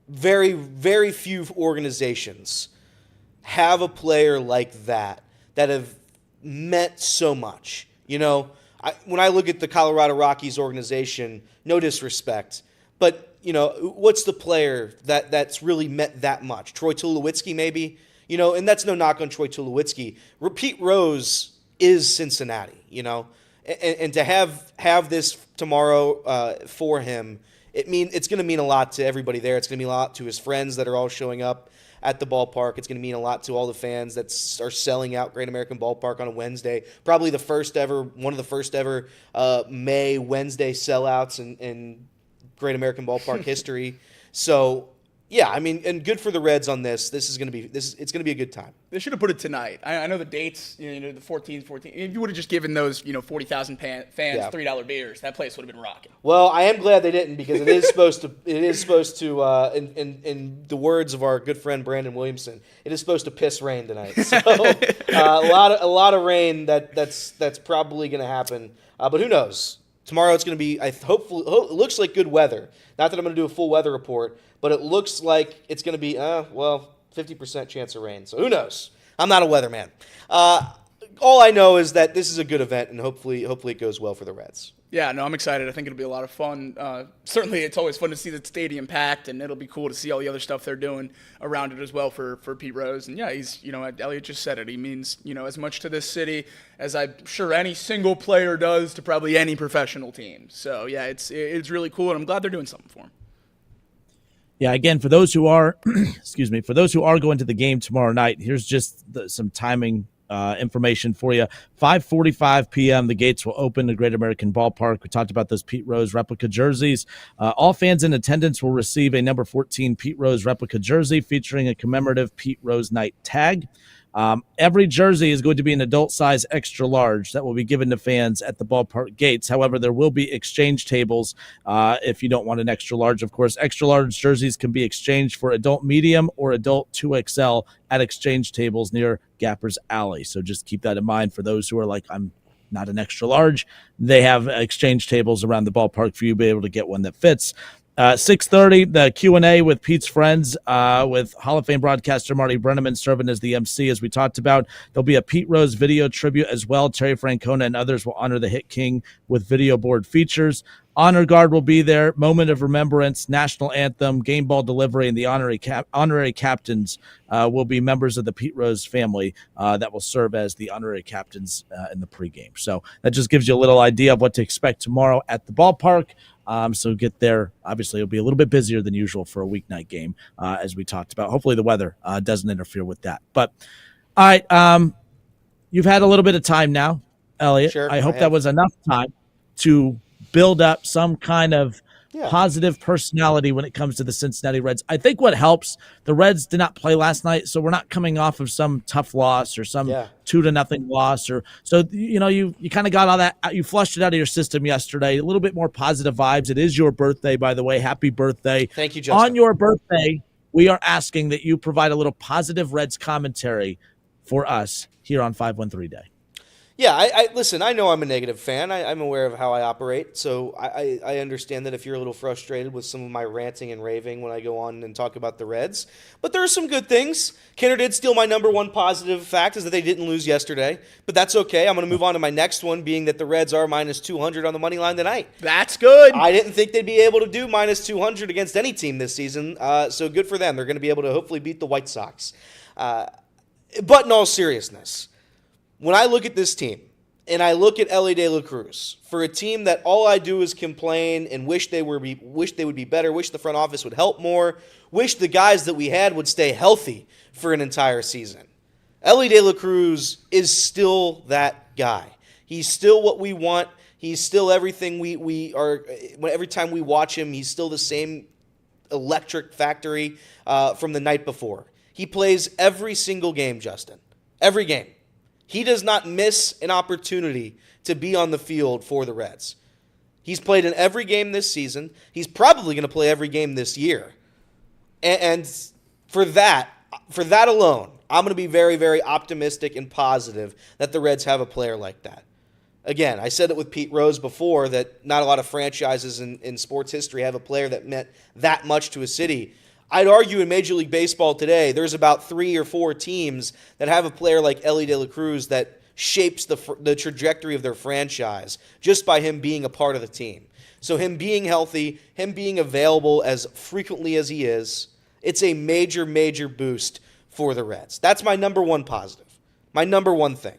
Very, very few organizations have a player like that have meant so much. When I look at the Colorado Rockies organization, no disrespect, but what's the player that's really meant that much? Troy Tulowitzki, maybe. And that's no knock on Troy Tulowitzki. Pete Rose is Cincinnati. And to have this tomorrow for him, it's going to mean a lot to everybody there. It's going to mean a lot to his friends that are all showing up at the ballpark. It's going to mean a lot to all the fans that are selling out Great American Ballpark on a Wednesday. Probably one of the first ever May Wednesday sellouts in Great American Ballpark history. So, yeah, and good for the Reds on this. It's going to be a good time. They should have put it tonight. I know the dates, the 14th. If you would have just given those, 40,000 fans $3 beers, that place would have been rocking. Well, I am glad they didn't, because it is supposed to. In the words of our good friend Brandon Williamson, it is supposed to piss rain tonight. So a lot of rain that's probably going to happen. But who knows? Tomorrow it's going to be, it looks like good weather. Not that I'm going to do a full weather report, but it looks like it's going to be, 50% chance of rain. So who knows? I'm not a weatherman. All I know is that this is a good event, and hopefully it goes well for the Reds. Yeah, no, I'm excited. I think it'll be a lot of fun. Certainly, it's always fun to see the stadium packed, and it'll be cool to see all the other stuff they're doing around it as well for Pete Rose. And yeah, he's, Elliot just said it. He means, as much to this city as I'm sure any single player does to probably any professional team. So yeah, it's really cool, and I'm glad they're doing something for him. Yeah, again, for those who are, for those who are going to the game tomorrow night, here's just some timing information for you. 5:45 p.m. the gates will open to Great American Ballpark. We talked about those Pete Rose replica jerseys. All fans in attendance will receive a number 14 Pete Rose replica jersey featuring a commemorative Pete Rose night tag. Every jersey is going to be an adult size extra large that will be given to fans at the ballpark gates. However, there will be exchange tables if you don't want an extra large. Of course, extra large jerseys can be exchanged for adult medium or adult 2XL at exchange tables near Gapper's Alley. So just keep that in mind for those who are like, I'm not an extra large. They have exchange tables around the ballpark for you to be able to get one that fits. 6:30, the Q&A with Pete's friends with Hall of Fame broadcaster Marty Brenneman serving as the MC, as we talked about. There'll be a Pete Rose video tribute as well. Terry Francona and others will honor the Hit King with video board features. Honor Guard will be there, moment of remembrance, national anthem, game ball delivery, and the honorary captains will be members of the Pete Rose family that will serve as the honorary captains in the pregame. So that just gives you a little idea of what to expect tomorrow at the ballpark. So get there. Obviously, it'll be a little bit busier than usual for a weeknight game, as we talked about. Hopefully the weather doesn't interfere with that. But, all right, you've had a little bit of time now, Elliot. Sure, I hope that was enough time to build up some kind of positive personality when it comes to the Cincinnati Reds. I think what helps, the Reds did not play last night, so we're not coming off of some tough loss or some 2-0 loss, or so you kind of got all that, you flushed it out of your system yesterday. A little bit more positive vibes. It is your birthday, by the way. Happy birthday. Thank you, Justin. On your birthday, we are asking that you provide a little positive Reds commentary for us here on 513 Day. Yeah, I listen, I know I'm a negative fan. I'm aware of how I operate, so I understand that if you're a little frustrated with some of my ranting and raving when I go on and talk about the Reds. But there are some good things. Kenner did steal my number one positive fact, is that they didn't lose yesterday. But that's okay. I'm going to move on to my next one, being that the Reds are minus 200 on the money line tonight. That's good. I didn't think they'd be able to do minus 200 against any team this season, so good for them. They're going to be able to hopefully beat the White Sox. But in all seriousness, when I look at this team, and I look at Elly De La Cruz, for a team that all I do is complain and wish they would be better, wish the front office would help more, wish the guys that we had would stay healthy for an entire season. Elly De La Cruz is still that guy. He's still what we want. He's still everything we are. Every time we watch him, he's still the same electric factory from the night before. He plays every single game, Justin. Every game. He does not miss an opportunity to be on the field for the Reds. He's played in every game this season. He's probably going to play every game this year. And for that alone, I'm going to be very, very optimistic and positive that the Reds have a player like that. Again, I said it with Pete Rose before, that not a lot of franchises in sports history have a player that meant that much to a city. I'd argue in Major League Baseball today, there's about 3 or 4 teams that have a player like Elly De La Cruz that shapes the trajectory of their franchise just by him being a part of the team. So him being healthy, him being available as frequently as he is, it's a major, major boost for the Reds. That's my number one positive, my number one thing.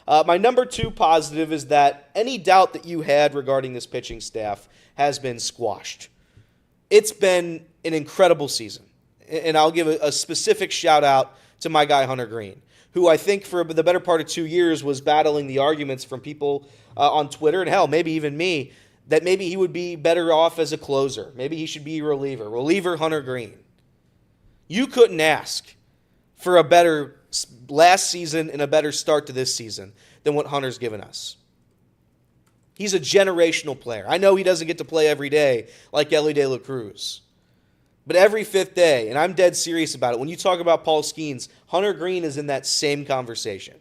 My number two positive is that any doubt that you had regarding this pitching staff has been squashed. It's been an incredible season. And I'll give a specific shout out to my guy Hunter Green, who I think for the better part of 2 years was battling the arguments from people on Twitter, and hell, maybe even me, that maybe he would be better off as a closer. Maybe he should be a reliever. Reliever Hunter Green. You couldn't ask for a better last season and a better start to this season than what Hunter's given us. He's a generational player. I know he doesn't get to play every day like Elly De La Cruz. But every fifth day, and I'm dead serious about it, when you talk about Paul Skeens, Hunter Green is in that same conversation.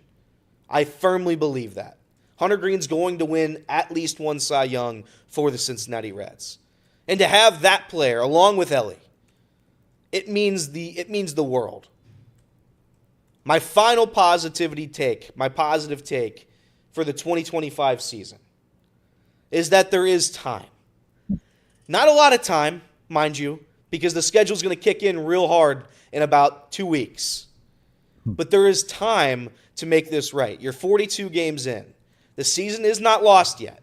I firmly believe that. Hunter Green's going to win at least one Cy Young for the Cincinnati Reds. And to have that player along with Elly, it means the world. My final positive take for the 2025 season is that there is time. Not a lot of time, mind you, because the schedule's going to kick in real hard in about 2 weeks. But there is time to make this right. You're 42 games in. The season is not lost yet.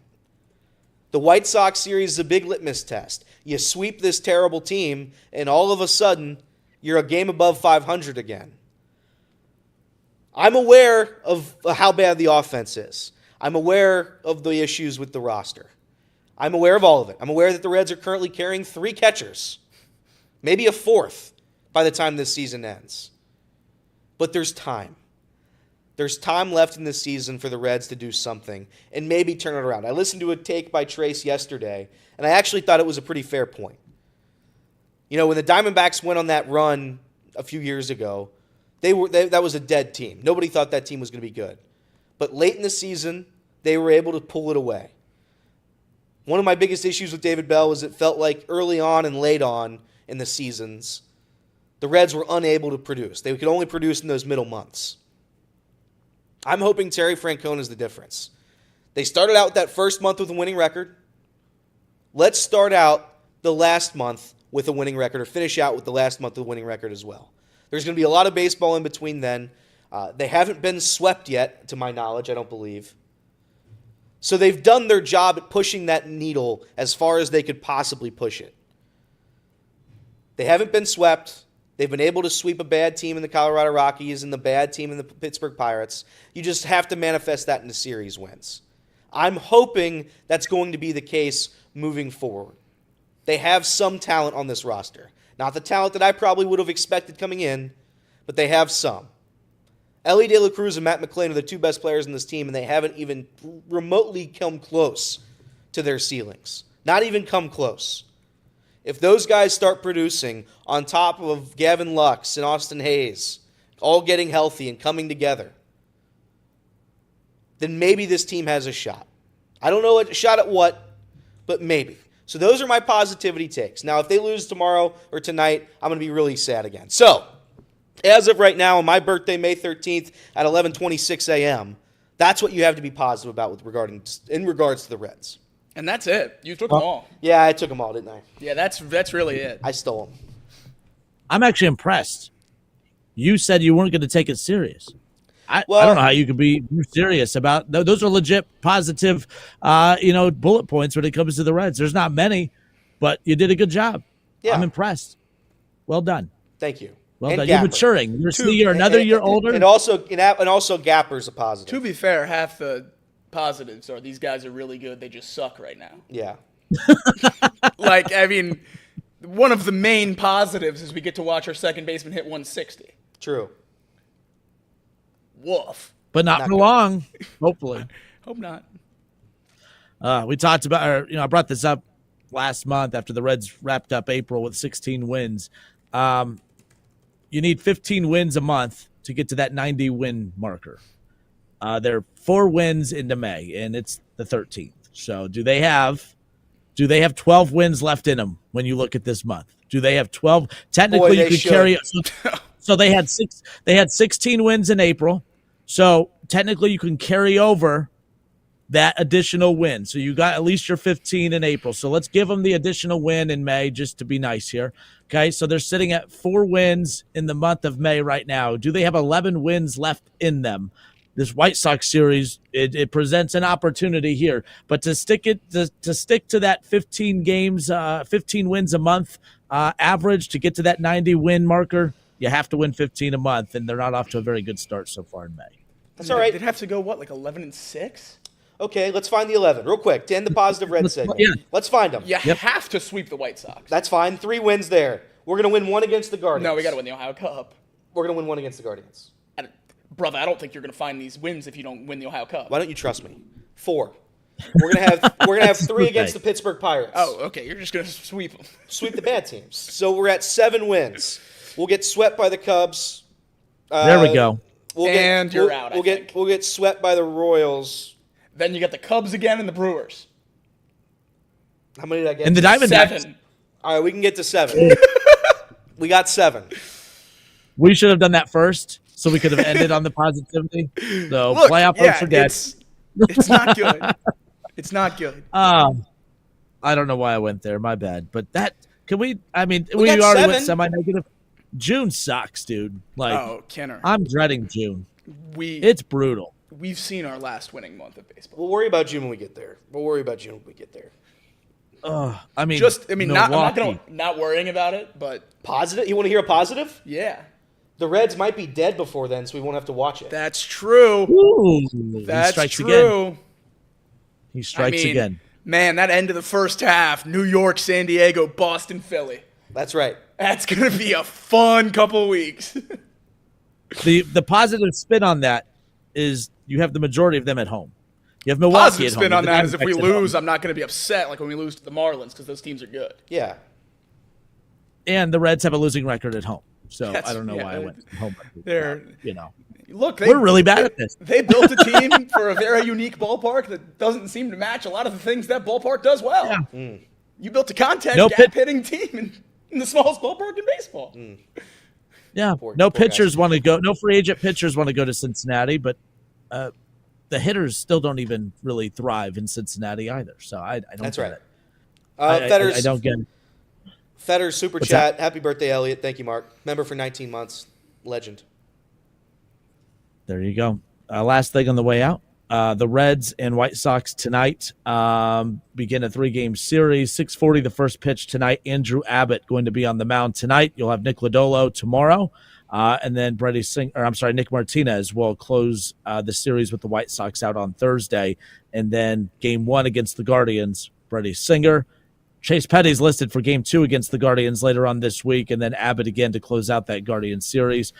The White Sox series is a big litmus test. You sweep this terrible team, and all of a sudden, you're a game above 500 again. I'm aware of how bad the offense is. I'm aware of the issues with the roster. I'm aware of all of it. I'm aware that the Reds are currently carrying 3 catchers, maybe a 4th by the time this season ends. But there's time. There's time left in this season for the Reds to do something and maybe turn it around. I listened to a take by Trace yesterday, and I actually thought it was a pretty fair point. You know, when the Diamondbacks went on that run a few years ago, that was a dead team. Nobody thought that team was going to be good. But late in the season, they were able to pull it away. One of my biggest issues with David Bell was it felt like early on and late on in the seasons, the Reds were unable to produce. They could only produce in those middle months. I'm hoping Terry Francona is the difference. They started out with that first month with a winning record. Let's start out the last month with a winning record, or finish out with the last month with a winning record as well. There's going to be a lot of baseball in between then. They haven't been swept yet, to my knowledge, I don't believe. So they've done their job at pushing that needle as far as they could possibly push it. They haven't been swept. They've been able to sweep a bad team in the Colorado Rockies and the bad team in the Pittsburgh Pirates. You just have to manifest that into series wins. I'm hoping that's going to be the case moving forward. They have some talent on this roster. Not the talent that I probably would have expected coming in, but they have some. Ellie De La Cruz and Matt McClain are the two best players in this team, and they haven't even remotely come close to their ceilings. Not even come close. If those guys start producing on top of Gavin Lux and Austin Hayes, all getting healthy and coming together, then maybe this team has a shot. I don't know a shot at what, but maybe. So those are my positivity takes. Now, if they lose tomorrow or tonight, I'm going to be really sad again. So, as of right now, on my birthday, May 13th, at 11:26 a.m., that's what you have to be positive about in regards to the Reds. And that's it. You took them all. Yeah, I took them all, didn't I? Yeah, that's really it. I stole them. I'm actually impressed. You said you weren't going to take it serious. I don't know how you could be serious about those are legit positive, bullet points when it comes to the Reds. There's not many, but you did a good job. Yeah. I'm impressed. Well done. Thank you. Well and done. Gapper. You're maturing. You're another year older. And also Gapper's a positive. To be fair, half the positives are these guys are really good. They just suck right now. Yeah. One of the main positives is we get to watch our second baseman hit 160. True. Woof. But not for long, hopefully. Hope not. We talked about, I brought this up last month after the Reds wrapped up April with 16 wins. You need 15 wins a month to get to that 90-win marker. They're 4 wins into May, and it's the 13th. So do they have 12 wins left in them when you look at this month? Do they have 12? Technically, you could carry. So they had 16 wins in April. So technically, you can carry over that additional win. So you got at least your 15 in April. So let's give them the additional win in May just to be nice here. Okay, so they're sitting at 4 wins in the month of May right now. Do they have 11 wins left in them? This White Sox series, it presents an opportunity here. But to stick to that 15 wins a month average to get to that 90-win marker, you have to win 15 a month, and they're not off to a very good start so far in May. That's all right. They'd have to go, 11-6? Okay, let's find the 11 real quick to end the positive Red segment. Yeah. Let's find them. You have to sweep the White Sox. That's fine. 3 wins there. We're going to win 1 against the Guardians. No, we got to win the Ohio Cup. We're going to win 1 against the Guardians. Brother, I don't think you're going to find these wins if you don't win the Ohio Cup. Why don't you trust me? 4. We're gonna have 3 against the Pittsburgh Pirates. Oh, okay. You're just going to sweep them. Sweep the bad teams. So we're at 7 wins. We'll get swept by the Cubs. There we go. You're out. We'll get swept by the Royals. Then you got the Cubs again and the Brewers. How many did I get? And the Diamondbacks. 7. All right, we can get to 7. We got 7. We should have done that first, so we could have ended on the positivity. So Look, playoff hopes are dead. It's not good. It's not good. I don't know why I went there. My bad. But we already 7. went semi-negative. June sucks, dude. Kenner. I'm dreading June. It's brutal. We've seen our last winning month of baseball. We'll worry about June when we get there. Milwaukee. Not worrying about it, but Positive? You want to hear a positive? yeah. The Reds might be dead before then, so we won't have to watch it. That's true. Ooh, That's he strikes true. again. He strikes again. Man, that end of the first half, New York, San Diego, Boston, Philly. That's right. That's going to be a fun couple of weeks. The positive spin on that is you have the majority of them at home. You have Milwaukee Positive at home. spin on The that is if we Diamondbacks at lose, home. I'm not going to be upset like when we lose to the Marlins because those teams are good. Yeah. And the Reds have a losing record at home. So I don't know yeah, why I went home. they're- Look, We're really bad at this. They built a team for a very unique ballpark that doesn't seem to match a lot of the things that ballpark does well. Yeah. You built a contact No gap hitting team in the smallest ballpark in baseball. Yeah. Poor Pitchers want to go. No free agent pitchers want to go to Cincinnati, but the hitters still don't even really thrive in Cincinnati either. So I don't That's get right. it. Fetters, I don't get it. Fetters super What's chat. Happy birthday, Elliot. Thank you, Mark. Member for 19 months. Legend. There you go. Last thing on the way out. The Reds and White Sox tonight begin a 3-game series. 6:40 the first pitch tonight. Andrew Abbott going to be on the mound tonight. You'll have Nick Lodolo tomorrow. And then Nick Martinez will close the series with the White Sox out on Thursday. And then game 1 against the Guardians, Brady Singer. Chase Petty's listed for Game 2 against the Guardians later on this week, and then Abbott again to close out that Guardians series.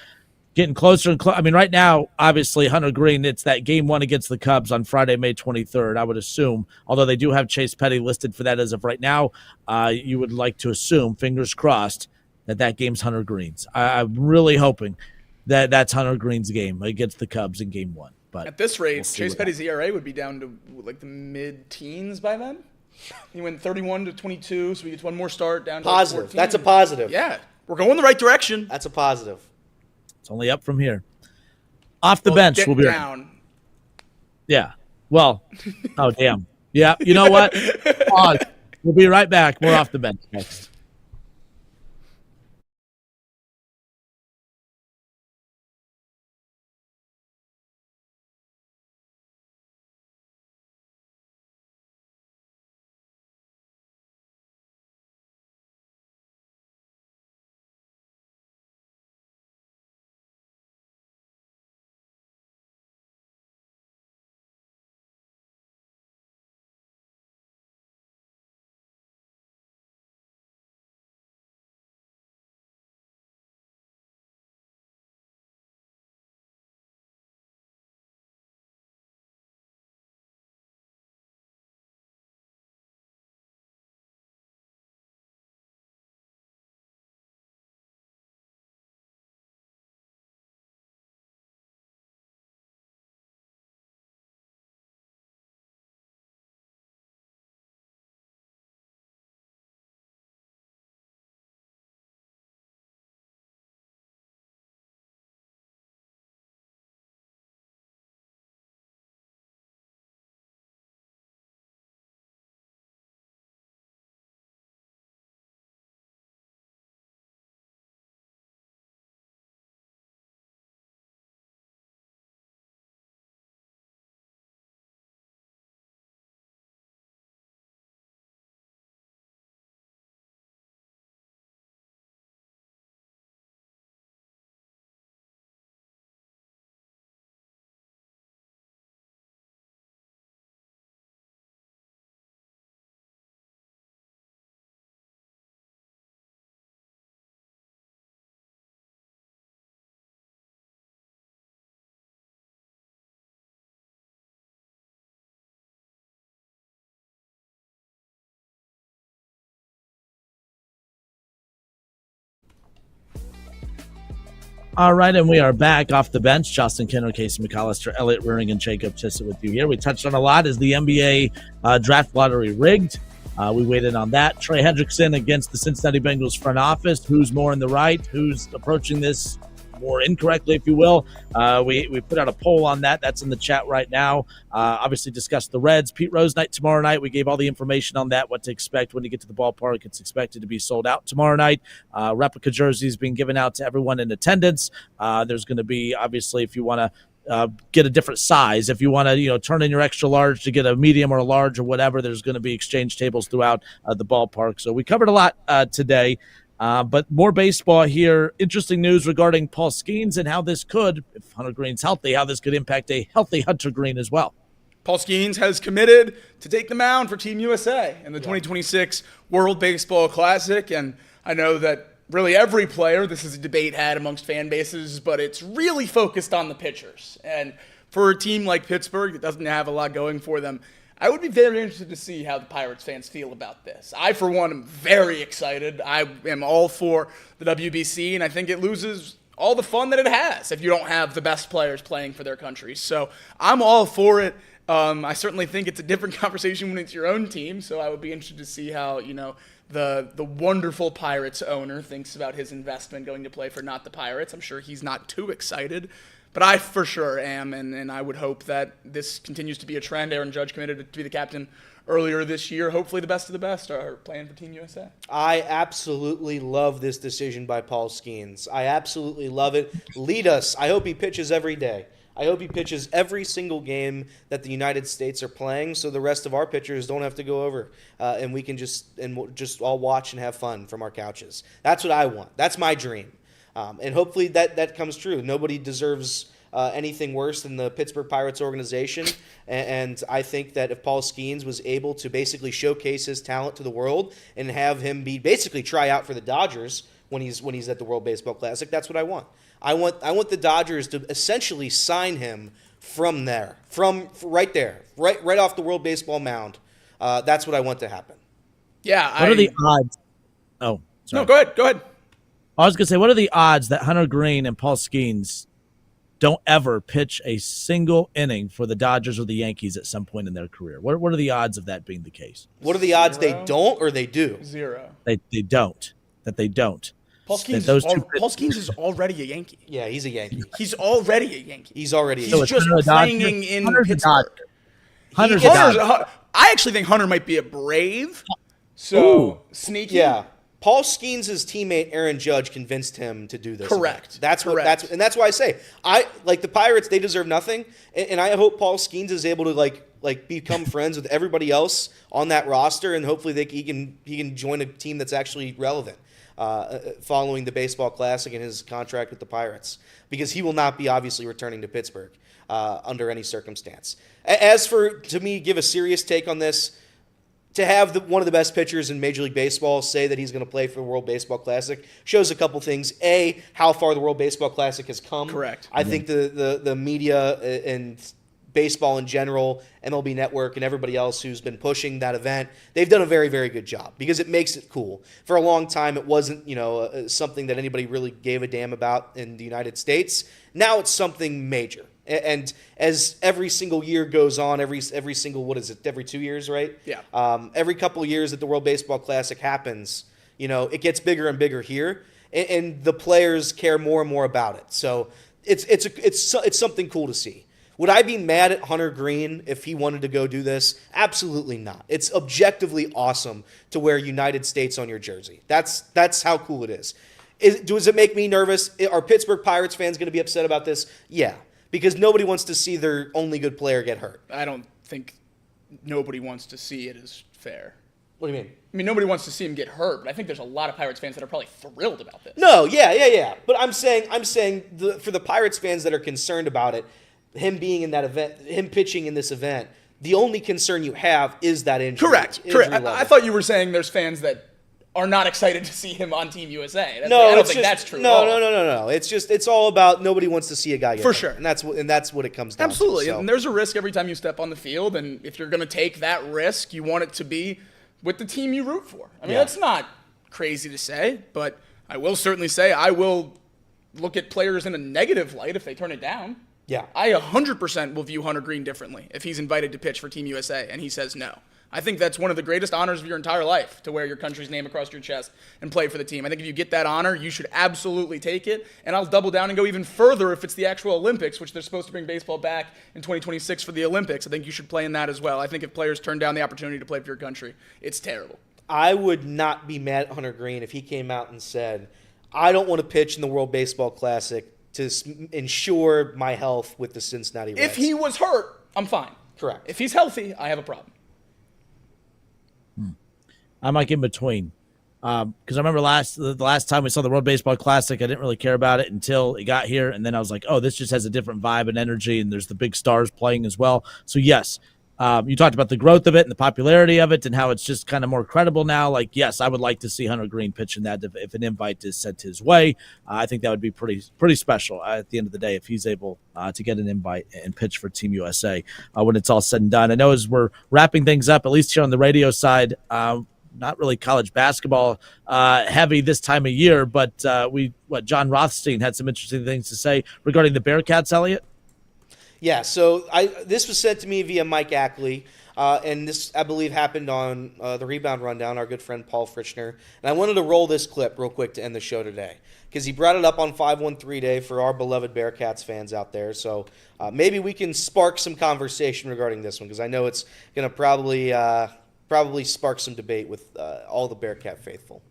Getting closer and closer. I mean, right now, obviously, Hunter Green, it's that Game 1 against the Cubs on Friday, May 23rd, I would assume. Although they do have Chase Petty listed for that as of right now, you would like to assume, fingers crossed, that game's Hunter Green's. I'm really hoping that that's Hunter Green's game against the Cubs in Game 1. But at this rate, we'll Chase Petty's ERA would be down to like the mid-teens by then. He went 31 to 22, so he gets one more start down to Positive. 14. That's a positive. Yeah, we're going the right direction. That's a positive. It's only up from here. Off the bench, we'll be down. Yeah. Well, oh, damn. Yeah, you know what? Pause. We'll be right back. More Off the Bench next. All right, and we are back off the bench. Justin Kenner, Casey McAllister, Elliot Rearing, and Jacob Chissa with you here. We touched on a lot. Is the NBA draft lottery rigged? We waited on that. Trey Hendrickson against the Cincinnati Bengals front office. Who's more in the right? Who's approaching this more incorrectly, if you will? We put out a poll on that. That's in the chat right now. Obviously discussed the Reds. Pete Rose night tomorrow night. We gave all the information on that, what to expect when you get to the ballpark. It's expected to be sold out tomorrow night. Replica jerseys being given out to everyone in attendance. There's going to be, obviously, if you want to get a different size, if you want to turn in your extra large to get a medium or a large or whatever, there's going to be exchange tables throughout the ballpark. So we covered a lot today. But more baseball here. Interesting news regarding Paul Skeens and how this could, if Hunter Green's healthy, how this could impact a healthy Hunter Green as well. Paul Skeens has committed to take the mound for Team USA in the 2026 World Baseball Classic. And I know that really every player, this is a debate had amongst fan bases, but it's really focused on the pitchers. And for a team like Pittsburgh that doesn't have a lot going for them, I would be very interested to see how the Pirates fans feel about this. I, for one, am very excited. I am all for the WBC, and I think it loses all the fun that it has if you don't have the best players playing for their country. So I'm all for it. I certainly think it's a different conversation when it's your own team, so I would be interested to see how, the wonderful Pirates owner thinks about his investment going to play for not the Pirates. I'm sure he's not too excited. But I for sure am, and I would hope that this continues to be a trend. Aaron Judge committed to be the captain earlier this year. Hopefully the best of the best are playing for Team USA. I absolutely love this decision by Paul Skeens. I absolutely love it. Lead us. I hope he pitches every day. I hope he pitches every single game that the United States are playing so the rest of our pitchers don't have to go over and we can just all watch and have fun from our couches. That's what I want. That's my dream. And hopefully that comes true. Nobody deserves anything worse than the Pittsburgh Pirates organization. And I think that if Paul Skeens was able to basically showcase his talent to the world and have him basically try out for the Dodgers when he's at the World Baseball Classic, that's what I want. I want the Dodgers to essentially sign him from there, right there, right off the World Baseball mound. That's what I want to happen. Yeah. What are the odds? Oh, sorry. No, go ahead. I was going to say, what are the odds that Hunter Green and Paul Skeens don't ever pitch a single inning for the Dodgers or the Yankees at some point in their career? What are the odds of that being the case? What are the odds they don't or they do? 0. They don't. That they don't. Paul Skeens is already a Yankee. Yeah, he's a Yankee. He's already a Yankee. He's already. He's just playing in Pittsburgh. Hunter's a Dodger. I actually think Hunter might be a Brave. So sneaky. Yeah. Paul Skeens' teammate Aaron Judge convinced him to do this. Correct. That's why I say I like the Pirates. They deserve nothing, and I hope Paul Skeens is able to like become friends with everybody else on that roster, and hopefully he can join a team that's actually relevant following the Baseball Classic and his contract with the Pirates, because he will not be obviously returning to Pittsburgh under any circumstance. As for to me, give a serious take on this. To have one of the best pitchers in Major League Baseball say that he's going to play for the World Baseball Classic shows a couple things. A, how far the World Baseball Classic has come. Correct. I think the media and baseball in general, MLB Network, and everybody else who's been pushing that event, they've done a very, very good job because it makes it cool. For a long time, it wasn't something that anybody really gave a damn about in the United States. Now it's something major. And as every single year goes on, every single, what is it, every 2 years, right? Yeah. Every couple of years that the World Baseball Classic happens, it gets bigger and bigger here, and the players care more and more about it. So it's something cool to see. Would I be mad at Hunter Green if he wanted to go do this? Absolutely not. It's objectively awesome to wear United States on your jersey. That's how cool it is. Does it make me nervous? Are Pittsburgh Pirates fans going to be upset about this? Yeah. Because nobody wants to see their only good player get hurt. I don't think nobody wants to see it as fair. What do you mean? I mean, nobody wants to see him get hurt, but I think there's a lot of Pirates fans that are probably thrilled about this. No, yeah. But I'm saying for the Pirates fans that are concerned about it, him being in that event, him pitching in this event, the only concern you have is that injury. Correct. Level. I thought you were saying there's fans that are not excited to see him on Team USA. I don't think that's true. No. It's all about nobody wants to see a guy get for hurt. Sure, and that's what it comes down Absolutely. to. So. And there's a risk every time you step on the field, and if you're going to take that risk, you want it to be with the team you root for. I mean, that's not crazy to say, but I will certainly say I will look at players in a negative light if they turn it down. Yeah, I 100% will view Hunter Green differently if he's invited to pitch for Team USA and he says no. I think that's one of the greatest honors of your entire life, to wear your country's name across your chest and play for the team. I think if you get that honor, you should absolutely take it. And I'll double down and go even further if it's the actual Olympics, which they're supposed to bring baseball back in 2026 for the Olympics. I think you should play in that as well. I think if players turn down the opportunity to play for your country, it's terrible. I would not be mad at Hunter Green if he came out and said, I don't want to pitch in the World Baseball Classic to ensure my health with the Cincinnati Reds. If he was hurt, I'm fine. Correct. If he's healthy, I have a problem. I'm like in between. Because I remember the last time we saw the World Baseball Classic, I didn't really care about it until it got here. And then I was like, oh, this just has a different vibe and energy. And there's the big stars playing as well. So, yes, you talked about the growth of it and the popularity of it and how it's just kind of more credible now. Like, yes, I would like to see Hunter Green pitch in that if an invite is sent his way. I think that would be pretty special at the end of the day if he's able to get an invite and pitch for Team USA when it's all said and done. I know as we're wrapping things up, at least here on the radio side, not really college basketball heavy this time of year, but John Rothstein had some interesting things to say regarding the Bearcats, Elliot? Yeah, so this was sent to me via Mike Ackley, and this, I believe, happened on the Rebound Rundown, our good friend Paul Frischner. And I wanted to roll this clip real quick to end the show today, because he brought it up on 513 Day for our beloved Bearcats fans out there. So maybe we can spark some conversation regarding this one, because I know it's going to probably spark some debate with all the Bearcat faithful.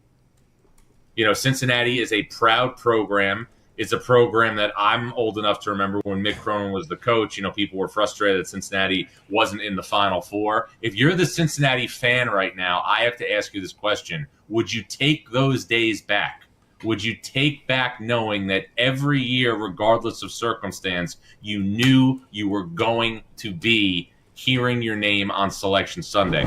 Cincinnati is a proud program. It's a program that I'm old enough to remember when Mick Cronin was the coach. People were frustrated that Cincinnati wasn't in the Final Four. If you're the Cincinnati fan right now, I have to ask you this question. Would you take those days back? would you take back knowing that every year, regardless of circumstance, you knew you were going to be hearing your name on Selection Sunday?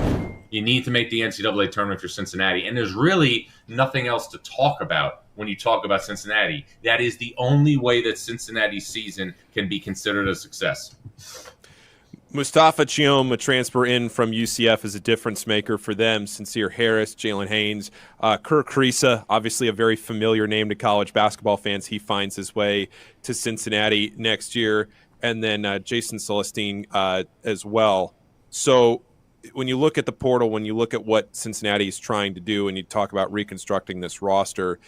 You need to make the NCAA tournament for Cincinnati, and there's really nothing else to talk about when you talk about Cincinnati. That is the only way that Cincinnati's season can be considered a success. Mustafa Chiom, a transfer in from UCF, is a difference maker for them. Sincere Harris, Jalen Haynes, Kirk Kriisa, obviously a very familiar name to college basketball fans. He finds his way to Cincinnati next year. And then Jason Celestine as well. So when you look at the portal, when you look at what Cincinnati is trying to do, and you talk about reconstructing this roster,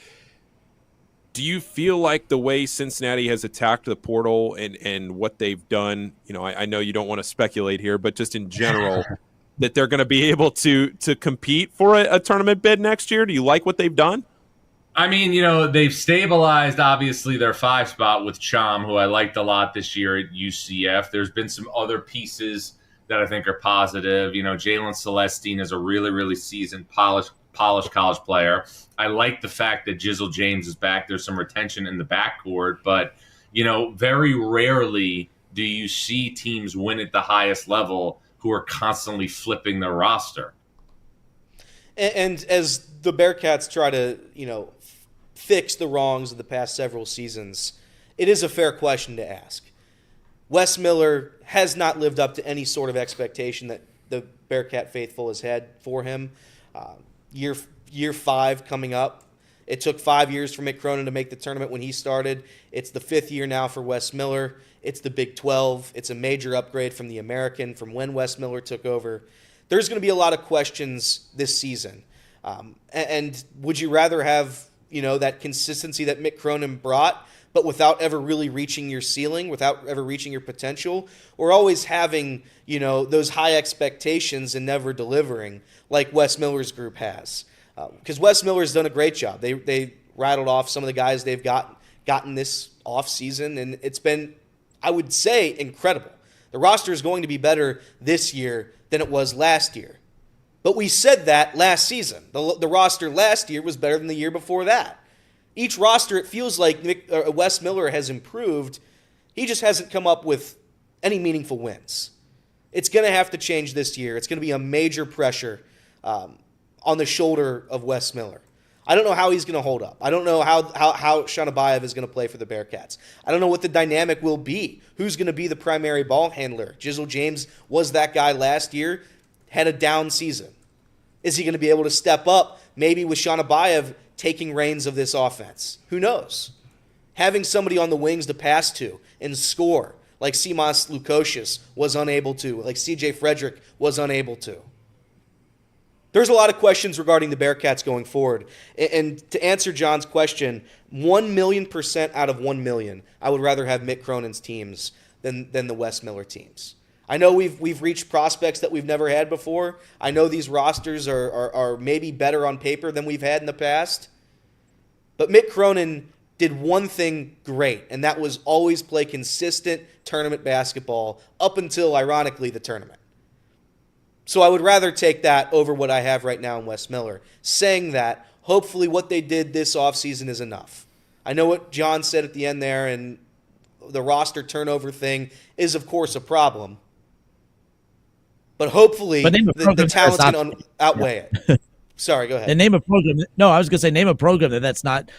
do you feel like the way Cincinnati has attacked the portal and what they've done, I know you don't want to speculate here, but just in general, that they're going to be able to compete for a tournament bid next year? Do you like what they've done? I mean, they've stabilized, obviously, their 5 spot with Chom, who I liked a lot this year at UCF. There's been some other pieces that I think are positive. Jalen Celestine is a really, really seasoned, polished college player. I like the fact that Jizzle James is back. There's some retention in the backcourt, but, very rarely do you see teams win at the highest level who are constantly flipping their roster. And as the Bearcats try to, fix the wrongs of the past several seasons, it is a fair question to ask. Wes Miller has not lived up to any sort of expectation that the Bearcat faithful has had for him. Year 5 coming up. It took 5 years for Mick Cronin to make the tournament when he started. It's the 5th year now for Wes Miller. It's the Big 12. It's a major upgrade from the American from when Wes Miller took over. There's going to be a lot of questions this season. And would you rather have, that consistency that Mick Cronin brought, but without ever really reaching your ceiling, without ever reaching your potential, or always having, those high expectations and never delivering like Wes Miller's group has? Because Wes Miller's done a great job. They rattled off some of the guys they've gotten this offseason, and it's been, I would say, incredible. The roster is going to be better this year than it was last year. But we said that last season. The roster last year was better than the year before that. Each roster, it feels like Wes Miller has improved. He just hasn't come up with any meaningful wins. It's going to have to change this year. It's going to be a major pressure on the shoulder of Wes Miller. I don't know how he's going to hold up. I don't know how Shanabayev is going to play for the Bearcats. I don't know what the dynamic will be. Who's going to be the primary ball handler? Jizzle James was that guy last year, had a down season. Is he going to be able to step up, maybe with Shanabayev taking reins of this offense? Who knows? Having somebody on the wings to pass to and score, like Simas Lukosius was unable to, like CJ Frederick was unable to. There's a lot of questions regarding the Bearcats going forward. And to answer John's question, 1,000,000% out of 1 million, I would rather have Mick Cronin's teams than the Wes Miller teams. I know we've reached prospects that we've never had before. I know these rosters are maybe better on paper than we've had in the past. But Mick Cronin did one thing great, and that was always play consistent tournament basketball up until, ironically, the tournament. So I would rather take that over what I have right now in Wes Miller. Saying that, hopefully what they did this offseason is enough. I know what John said at the end there, and the roster turnover thing is, of course, a problem. But hopefully the talent's going to outweigh it. Sorry, go ahead. And name a program. No, I was going to say name a program that's not,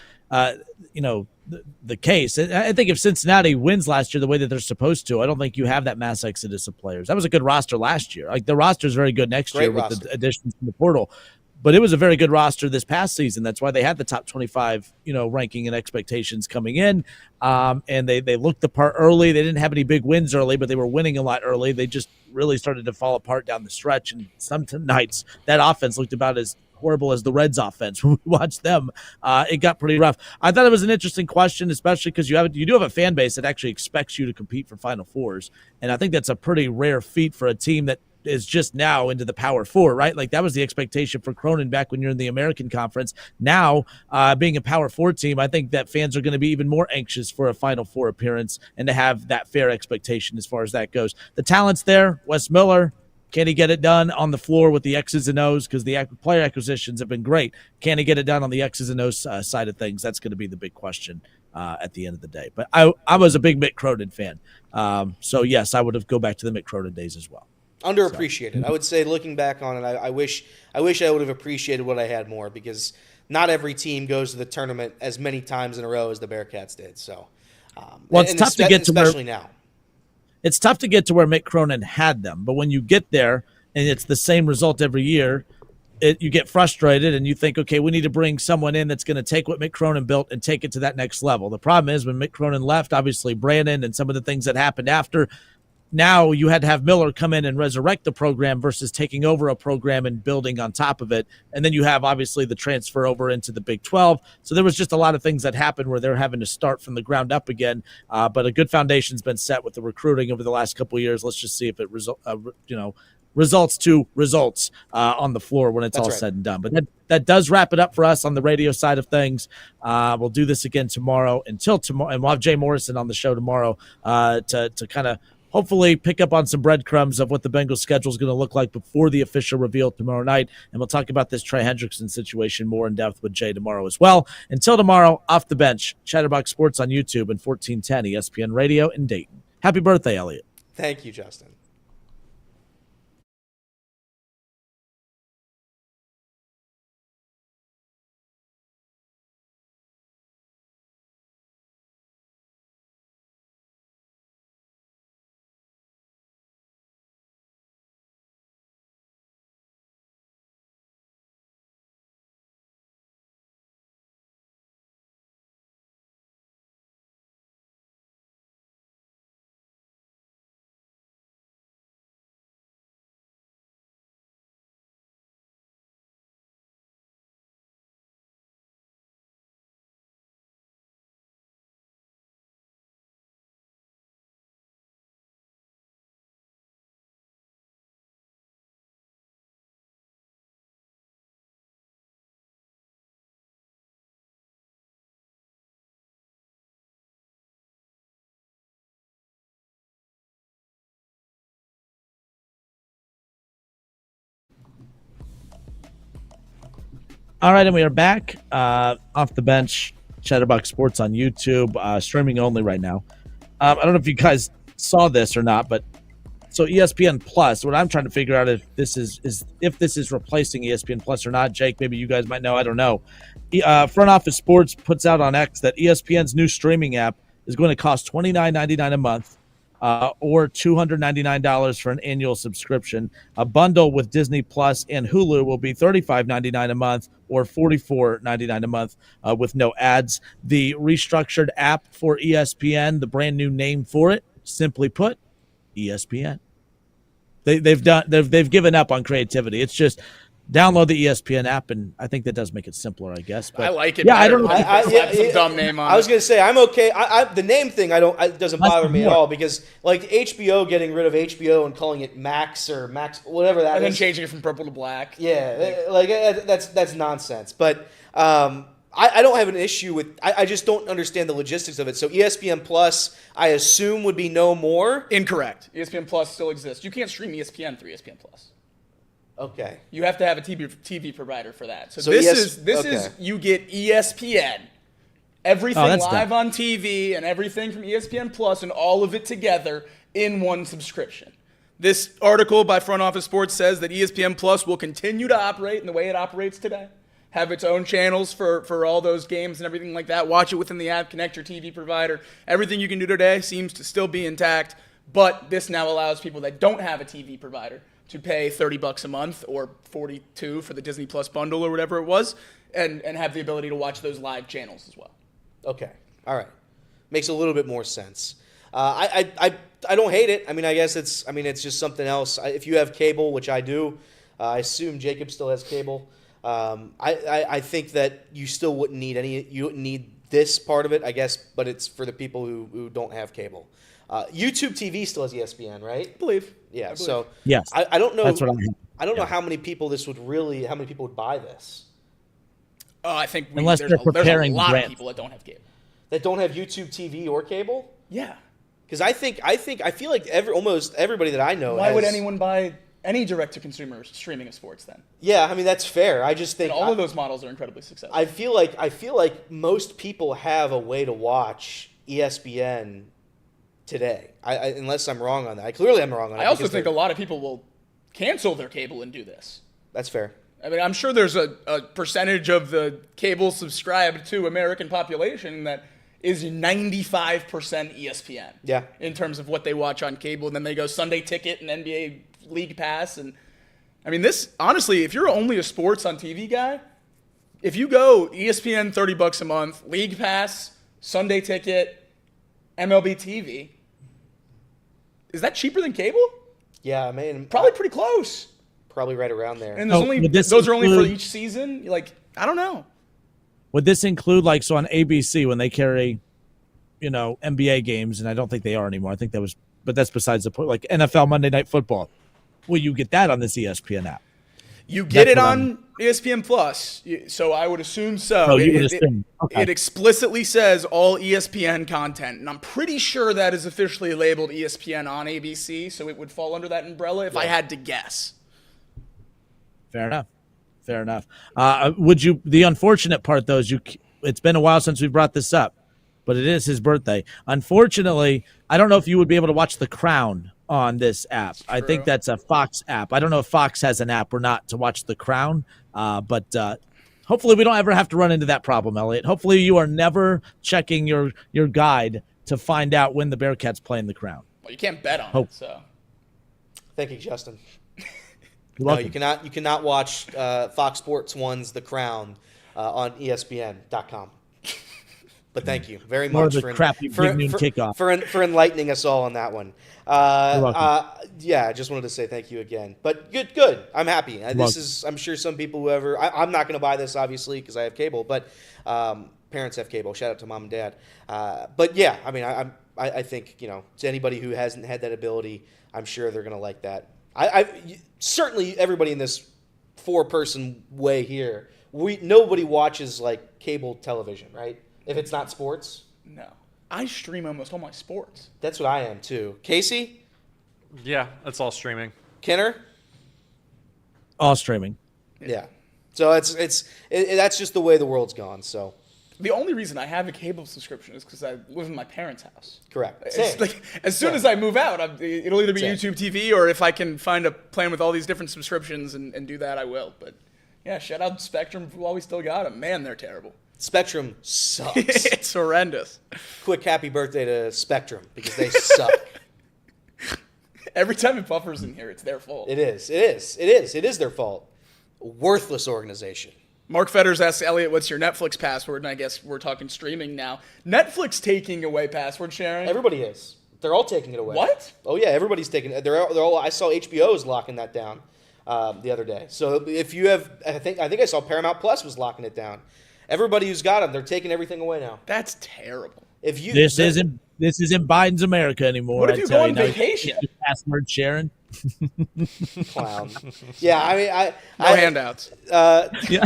the case. I think if Cincinnati wins last year the way that they're supposed to, I don't think you have that mass exodus of players. That was a good roster last year. Like the roster is very good next year with the additions in the portal. But it was a very good roster this past season. That's why they had the top 25, ranking and expectations coming in. And they looked the part early. They didn't have any big wins early, but they were winning a lot early. They just really started to fall apart down the stretch. And some nights that offense looked about as horrible as the Reds offense. When we watched them, it got pretty rough. I thought it was an interesting question, especially because you do have a fan base that actually expects you to compete for Final Fours. And I think that's a pretty rare feat for a team that is just now into the Power Four, right? Like that was the expectation for Cronin back when you're in the American Conference. Now, being a Power Four team, I think that fans are going to be even more anxious for a Final Four appearance and to have that fair expectation as far as that goes. The talent's there. Wes Miller, Can he get it done on the floor with the X's and O's? Because the player acquisitions have been great. Can he get it done on the X's and O's side of things? That's going to be the big question at the end of the day. But I was a big Mick Cronin fan. So, yes, I would have go back to the Mick Cronin days as well. Underappreciated. I would say, looking back on it, I wish I would have appreciated what I had more, because not every team goes to the tournament as many times in a row as the Bearcats did. So, it's tough to get to especially now. It's tough to get to where Mick Cronin had them, but when you get there and it's the same result every year, you get frustrated and you think, okay, we need to bring someone in that's going to take what Mick Cronin built and take it to that next level. The problem is when Mick Cronin left, obviously Brandon and some of the things that happened after, now you had to have Miller come in and resurrect the program versus taking over a program and building on top of it. And then you have obviously the transfer over into the Big 12. So there was just a lot of things that happened where they're having to start from the ground up again. But a good foundation's been set with the recruiting over the last couple of years. Let's just see if it results to results on the floor when it's all said and done. But that does wrap it up for us on the radio side of things. We'll do this again tomorrow. Until tomorrow, and we'll have Jay Morrison on the show tomorrow to kind of hopefully pick up on some breadcrumbs of what the Bengals schedule is going to look like before the official reveal tomorrow night. And we'll talk about this Trey Hendrickson situation more in depth with Jay tomorrow as well. Until tomorrow, Off the Bench, Chatterbox Sports on YouTube and 1410 ESPN Radio in Dayton. Happy birthday, Elliot. Thank you, Justin. All right, and we are back off the bench, Chatterbox Sports on YouTube, streaming only right now. I don't know if you guys saw this or not, but so ESPN Plus, what I'm trying to figure out if this is replacing ESPN Plus or not. Jake, maybe you guys might know. I don't know. Front Office Sports puts out on X that ESPN's new streaming app is going to cost $29.99 a month. Or $299 for an annual subscription. A bundle with Disney Plus and Hulu will be $35.99 a month or $44.99 a month with no ads. The restructured app for ESPN, the brand new name for it, simply put, ESPN. They've given up on creativity. It's just download the ESPN app, and I think that does make it simpler, I guess. But I like it. Yeah, better. I don't know. Slap some dumb name on I was it. going to say, I'm okay. The name thing, it doesn't bother me at all, because like HBO getting rid of HBO and calling it Max or Max, whatever that And then is. changing it from purple to black. Yeah, that's nonsense. But I don't have an issue with. I just don't understand the logistics of it. So ESPN Plus, I assume, would be no more. Incorrect. ESPN Plus still exists. You can't stream ESPN through ESPN Plus. Okay. You have to have a TV provider for that. So this is you get ESPN, everything live on TV and everything from ESPN Plus and all of it together in one subscription. This article by Front Office Sports says that ESPN Plus will continue to operate in the way it operates today. Have its own channels for all those games and everything like that. Watch it within the app, connect your TV provider. Everything you can do today seems to still be intact, but this now allows people that don't have a TV provider to pay $30 a month or $42 for the Disney Plus bundle or whatever it was, and have the ability to watch those live channels as well. Okay. All right. Makes a little bit more sense. I don't hate it. I mean, I guess it's just something else. If you have cable, which I do, I assume Jacob still has cable. I think that you still wouldn't need this part of it, I guess, but it's for the people who don't have cable. YouTube TV still has ESPN, right? I believe. Yeah. So yes, I don't know. That's what I don't know how many people would buy this. I think Unless there's they're a preparing lot grants. of people that don't have cable. That don't have YouTube TV or cable? Yeah. Because I feel like almost everybody that I know. Why would anyone buy any direct-to-consumer streaming of sports then. Yeah, I mean, that's fair. I just think And all of those models are incredibly successful. I feel like most people have a way to watch ESPN today. Unless I'm wrong on that. Clearly I'm wrong on that. I also think a lot of people will cancel their cable and do this. That's fair. I mean, I'm sure there's a percentage of the cable subscribed to American population that is 95% ESPN. Yeah. In terms of what they watch on cable, and then they go Sunday Ticket and NBA League Pass, and I mean, this honestly, if you're only a sports on TV guy, if you go ESPN $30 a month, League Pass, Sunday Ticket, MLB TV, is that cheaper than cable? Yeah, I mean, Probably pretty close. probably right around there. And those are only for each season. Like, I don't know. Would this include, like, so on ABC when they carry, NBA games, and I don't think they are anymore. I think that was, but that's besides the point. Like NFL Monday Night Football, will you get that on this ESPN app? You get it on ESPN Plus, so I would assume so. Oh, you would assume. Okay. It explicitly says all ESPN content, and I'm pretty sure that is officially labeled ESPN on ABC, so it would fall under that umbrella if I had to guess. Fair enough. The unfortunate part, though, is it's been a while since we brought this up, but it is his birthday. Unfortunately, I don't know if you would be able to watch The Crown on this app. I think that's a Fox app. I don't know if Fox has an app or not to watch The Crown, but hopefully we don't ever have to run into that problem, Elliot. Hopefully you are never checking your guide to find out when the Bearcats play in The Crown. Well, you can't bet on it, so. Thank you, Justin. No, you cannot watch Fox Sports 1's The Crown on ESPN.com. But thank you very More much of the crappy big noon kickoff. for enlightening us all on that one. Yeah, I just wanted to say thank you again. But good. I'm happy. I'm sure some people who I'm not going to buy this obviously because I have cable, but parents have cable. Shout out to mom and dad. But yeah, I mean, I think to anybody who hasn't had that ability, I'm sure they're going to like that. Certainly everybody in this 4-person way here, nobody watches like cable television, right? If it's not sports. No. I stream almost all my sports. That's what I am too. Casey? Yeah, that's all streaming. Kenner? All streaming. Yeah. So that's just the way the world's gone. So the only reason I have a cable subscription is because I live in my parents' house. Correct. It's like, as soon as I move out, it'll either be YouTube TV or if I can find a plan with all these different subscriptions and do that, I will. But yeah, shout out Spectrum while we still got them. Man, they're terrible. Spectrum sucks. It's horrendous. Quick happy birthday to Spectrum because they suck. Every time it buffers in here, it's their fault. It is their fault. Worthless organization. Mark Fetters asks Elliot, "What's your Netflix password?" And I guess we're talking streaming now. Netflix taking away password sharing. Everybody is. They're all taking it away. What? Oh yeah, everybody's taking it. They're all. I saw HBO is locking that down the other day. So if you have, I think I saw Paramount Plus was locking it down. Everybody who's got them, they're taking everything away now. That's terrible. This isn't Biden's America anymore. What if you go on vacation? Password sharing. Clown. Yeah, I mean, no handouts. Yeah.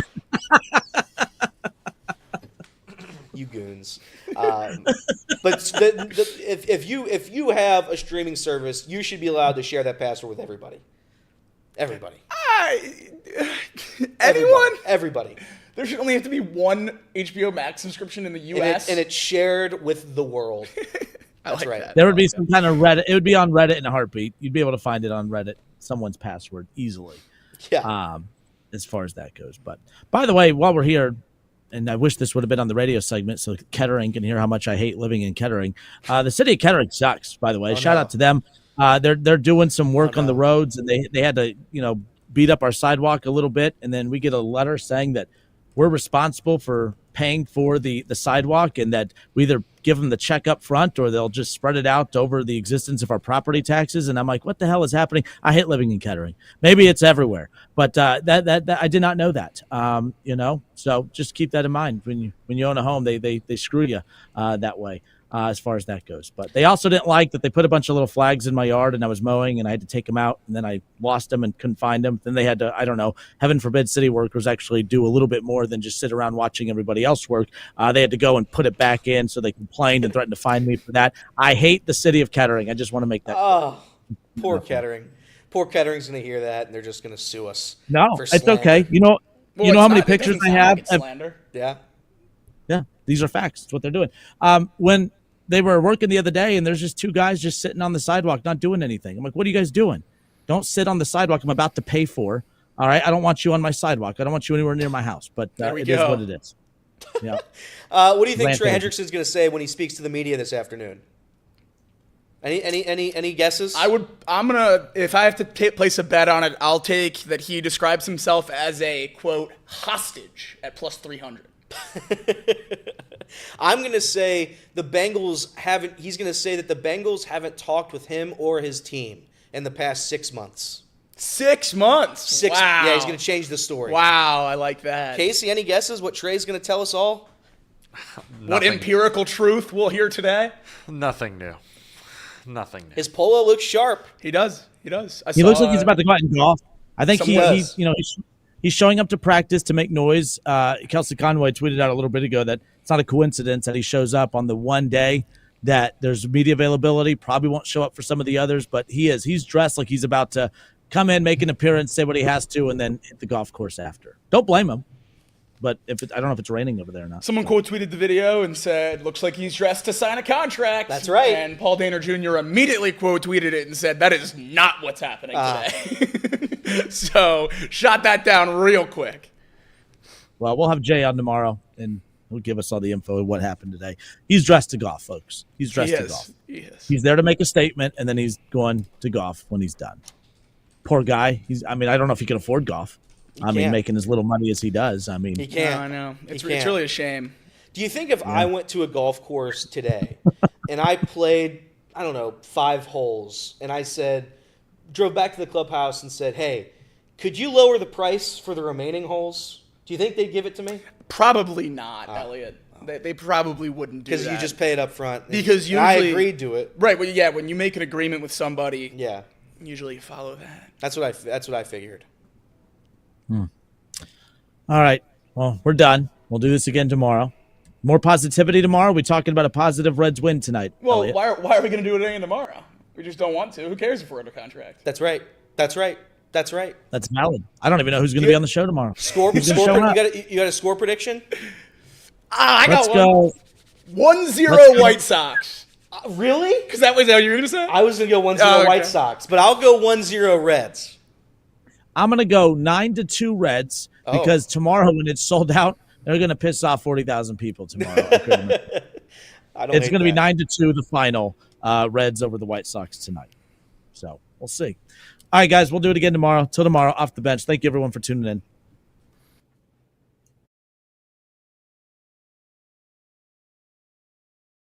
You goons. But if you have a streaming service, you should be allowed to share that password with everybody. Everybody. Anyone? Everybody. There should only have to be one HBO Max subscription in the U.S. And it's shared with the world. That's like right. that. There would be some kind of Reddit. It would be on Reddit in a heartbeat. You'd be able to find it on Reddit, someone's password easily. Yeah. As far as that goes. But by the way, while we're here, and I wish this would have been on the radio segment so Kettering can hear how much I hate living in Kettering. The city of Kettering sucks, by the way. Shout out to them. They're doing some work on the roads, and they had to beat up our sidewalk a little bit, and then we get a letter saying that we're responsible for paying for the sidewalk and that we either give them the check up front or they'll just spread it out over the existence of our property taxes. And I'm like, what the hell is happening? I hate living in Kettering. Maybe it's everywhere, but that I did not know that. So just keep that in mind when you own a home. They screw you that way. As far as that goes. But they also didn't like that they put a bunch of little flags in my yard and I was mowing and I had to take them out and then I lost them and couldn't find them. Then they had to, I don't know, heaven forbid city workers actually do a little bit more than just sit around watching everybody else work. They had to go and put it back in, so they complained and threatened to fine me for that. I hate the city of Kettering. I just want to make that clear. Poor Kettering. Poor Kettering's going to hear that, and they're just going to sue us. No, for it's slander. okay. You know how many pictures I have? Slander. Yeah. Yeah, these are facts. It's what they're doing. When they were working the other day, and there's just two guys just sitting on the sidewalk, not doing anything. I'm like, what are you guys doing? Don't sit on the sidewalk I'm about to pay for. All right, I don't want you on my sidewalk. I don't want you anywhere near my house. But it is what it is. Yeah. What do you think Trey Rampage. Hendrickson's going to say when he speaks to the media this afternoon? Any guesses? If I have to place a bet on it, I'll take that he describes himself as a, quote, hostage at plus 300. I'm going to say he's going to say that the Bengals haven't talked with him or his team in the past 6 months. 6 months? Wow. Yeah, he's going to change the story. Wow, I like that. Casey, any guesses what Trey's going to tell us all? What empirical truth we'll hear today? Nothing new. Nothing new. His polo looks sharp. He does. He looks like he's about to go out and golf. I think he's showing up to practice to make noise. Kelsey Conway tweeted out a little bit ago that it's not a coincidence that he shows up on the one day that there's media availability. Probably won't show up for some of the others, but he's dressed like he's about to come in, make an appearance, say what he has to, and then hit the golf course after. Don't blame him. But I don't know if it's raining over there or not. Someone quote tweeted the video and said, looks like he's dressed to sign a contract. That's right. And Paul Dehner Jr. immediately quote tweeted it and said, that is not what's happening today. So shot that down real quick. Well, we'll have Jay on tomorrow, and he'll give us all the info of what happened today. He's dressed to golf, folks. He's dressed to golf. He is. He's there to make a statement, and then he's going to golf when he's done. Poor guy. I don't know if he can afford golf. Making as little money as he does. He can't. No, I know. It's really a shame. Do you think if I went to a golf course today and I played, 5 holes, and I drove back to the clubhouse and said, hey, could you lower the price for the remaining holes? Do you think they'd give it to me? Probably not, Elliot. They probably wouldn't do that. Because you just pay it up front. Because usually, I agreed to it. Right. Well, yeah, when you make an agreement with somebody, yeah, usually you follow that. That's what I figured. All right. Well, we're done. We'll do this again tomorrow. More positivity tomorrow. We're talking about a positive Reds win tonight. Well, Elliot. why are we going to do it again tomorrow? We just don't want to. Who cares if we're under contract? That's right. That's valid. I don't even know who's going to be on the show tomorrow. You got a score prediction? I Let's got go. 1-0 White Sox. Really? Because that was how you were going to say? I was going to go 1-0 White Sox, but I'll go 1-0 Reds. I'm going to go 9-2 Reds because tomorrow when it's sold out, they're going to piss off 40,000 people tomorrow. It's going to be 9-2 the final. Reds over the White Sox tonight. So we'll see. All right, guys, we'll do it again tomorrow. Till tomorrow, off the bench. Thank you, everyone, for tuning in.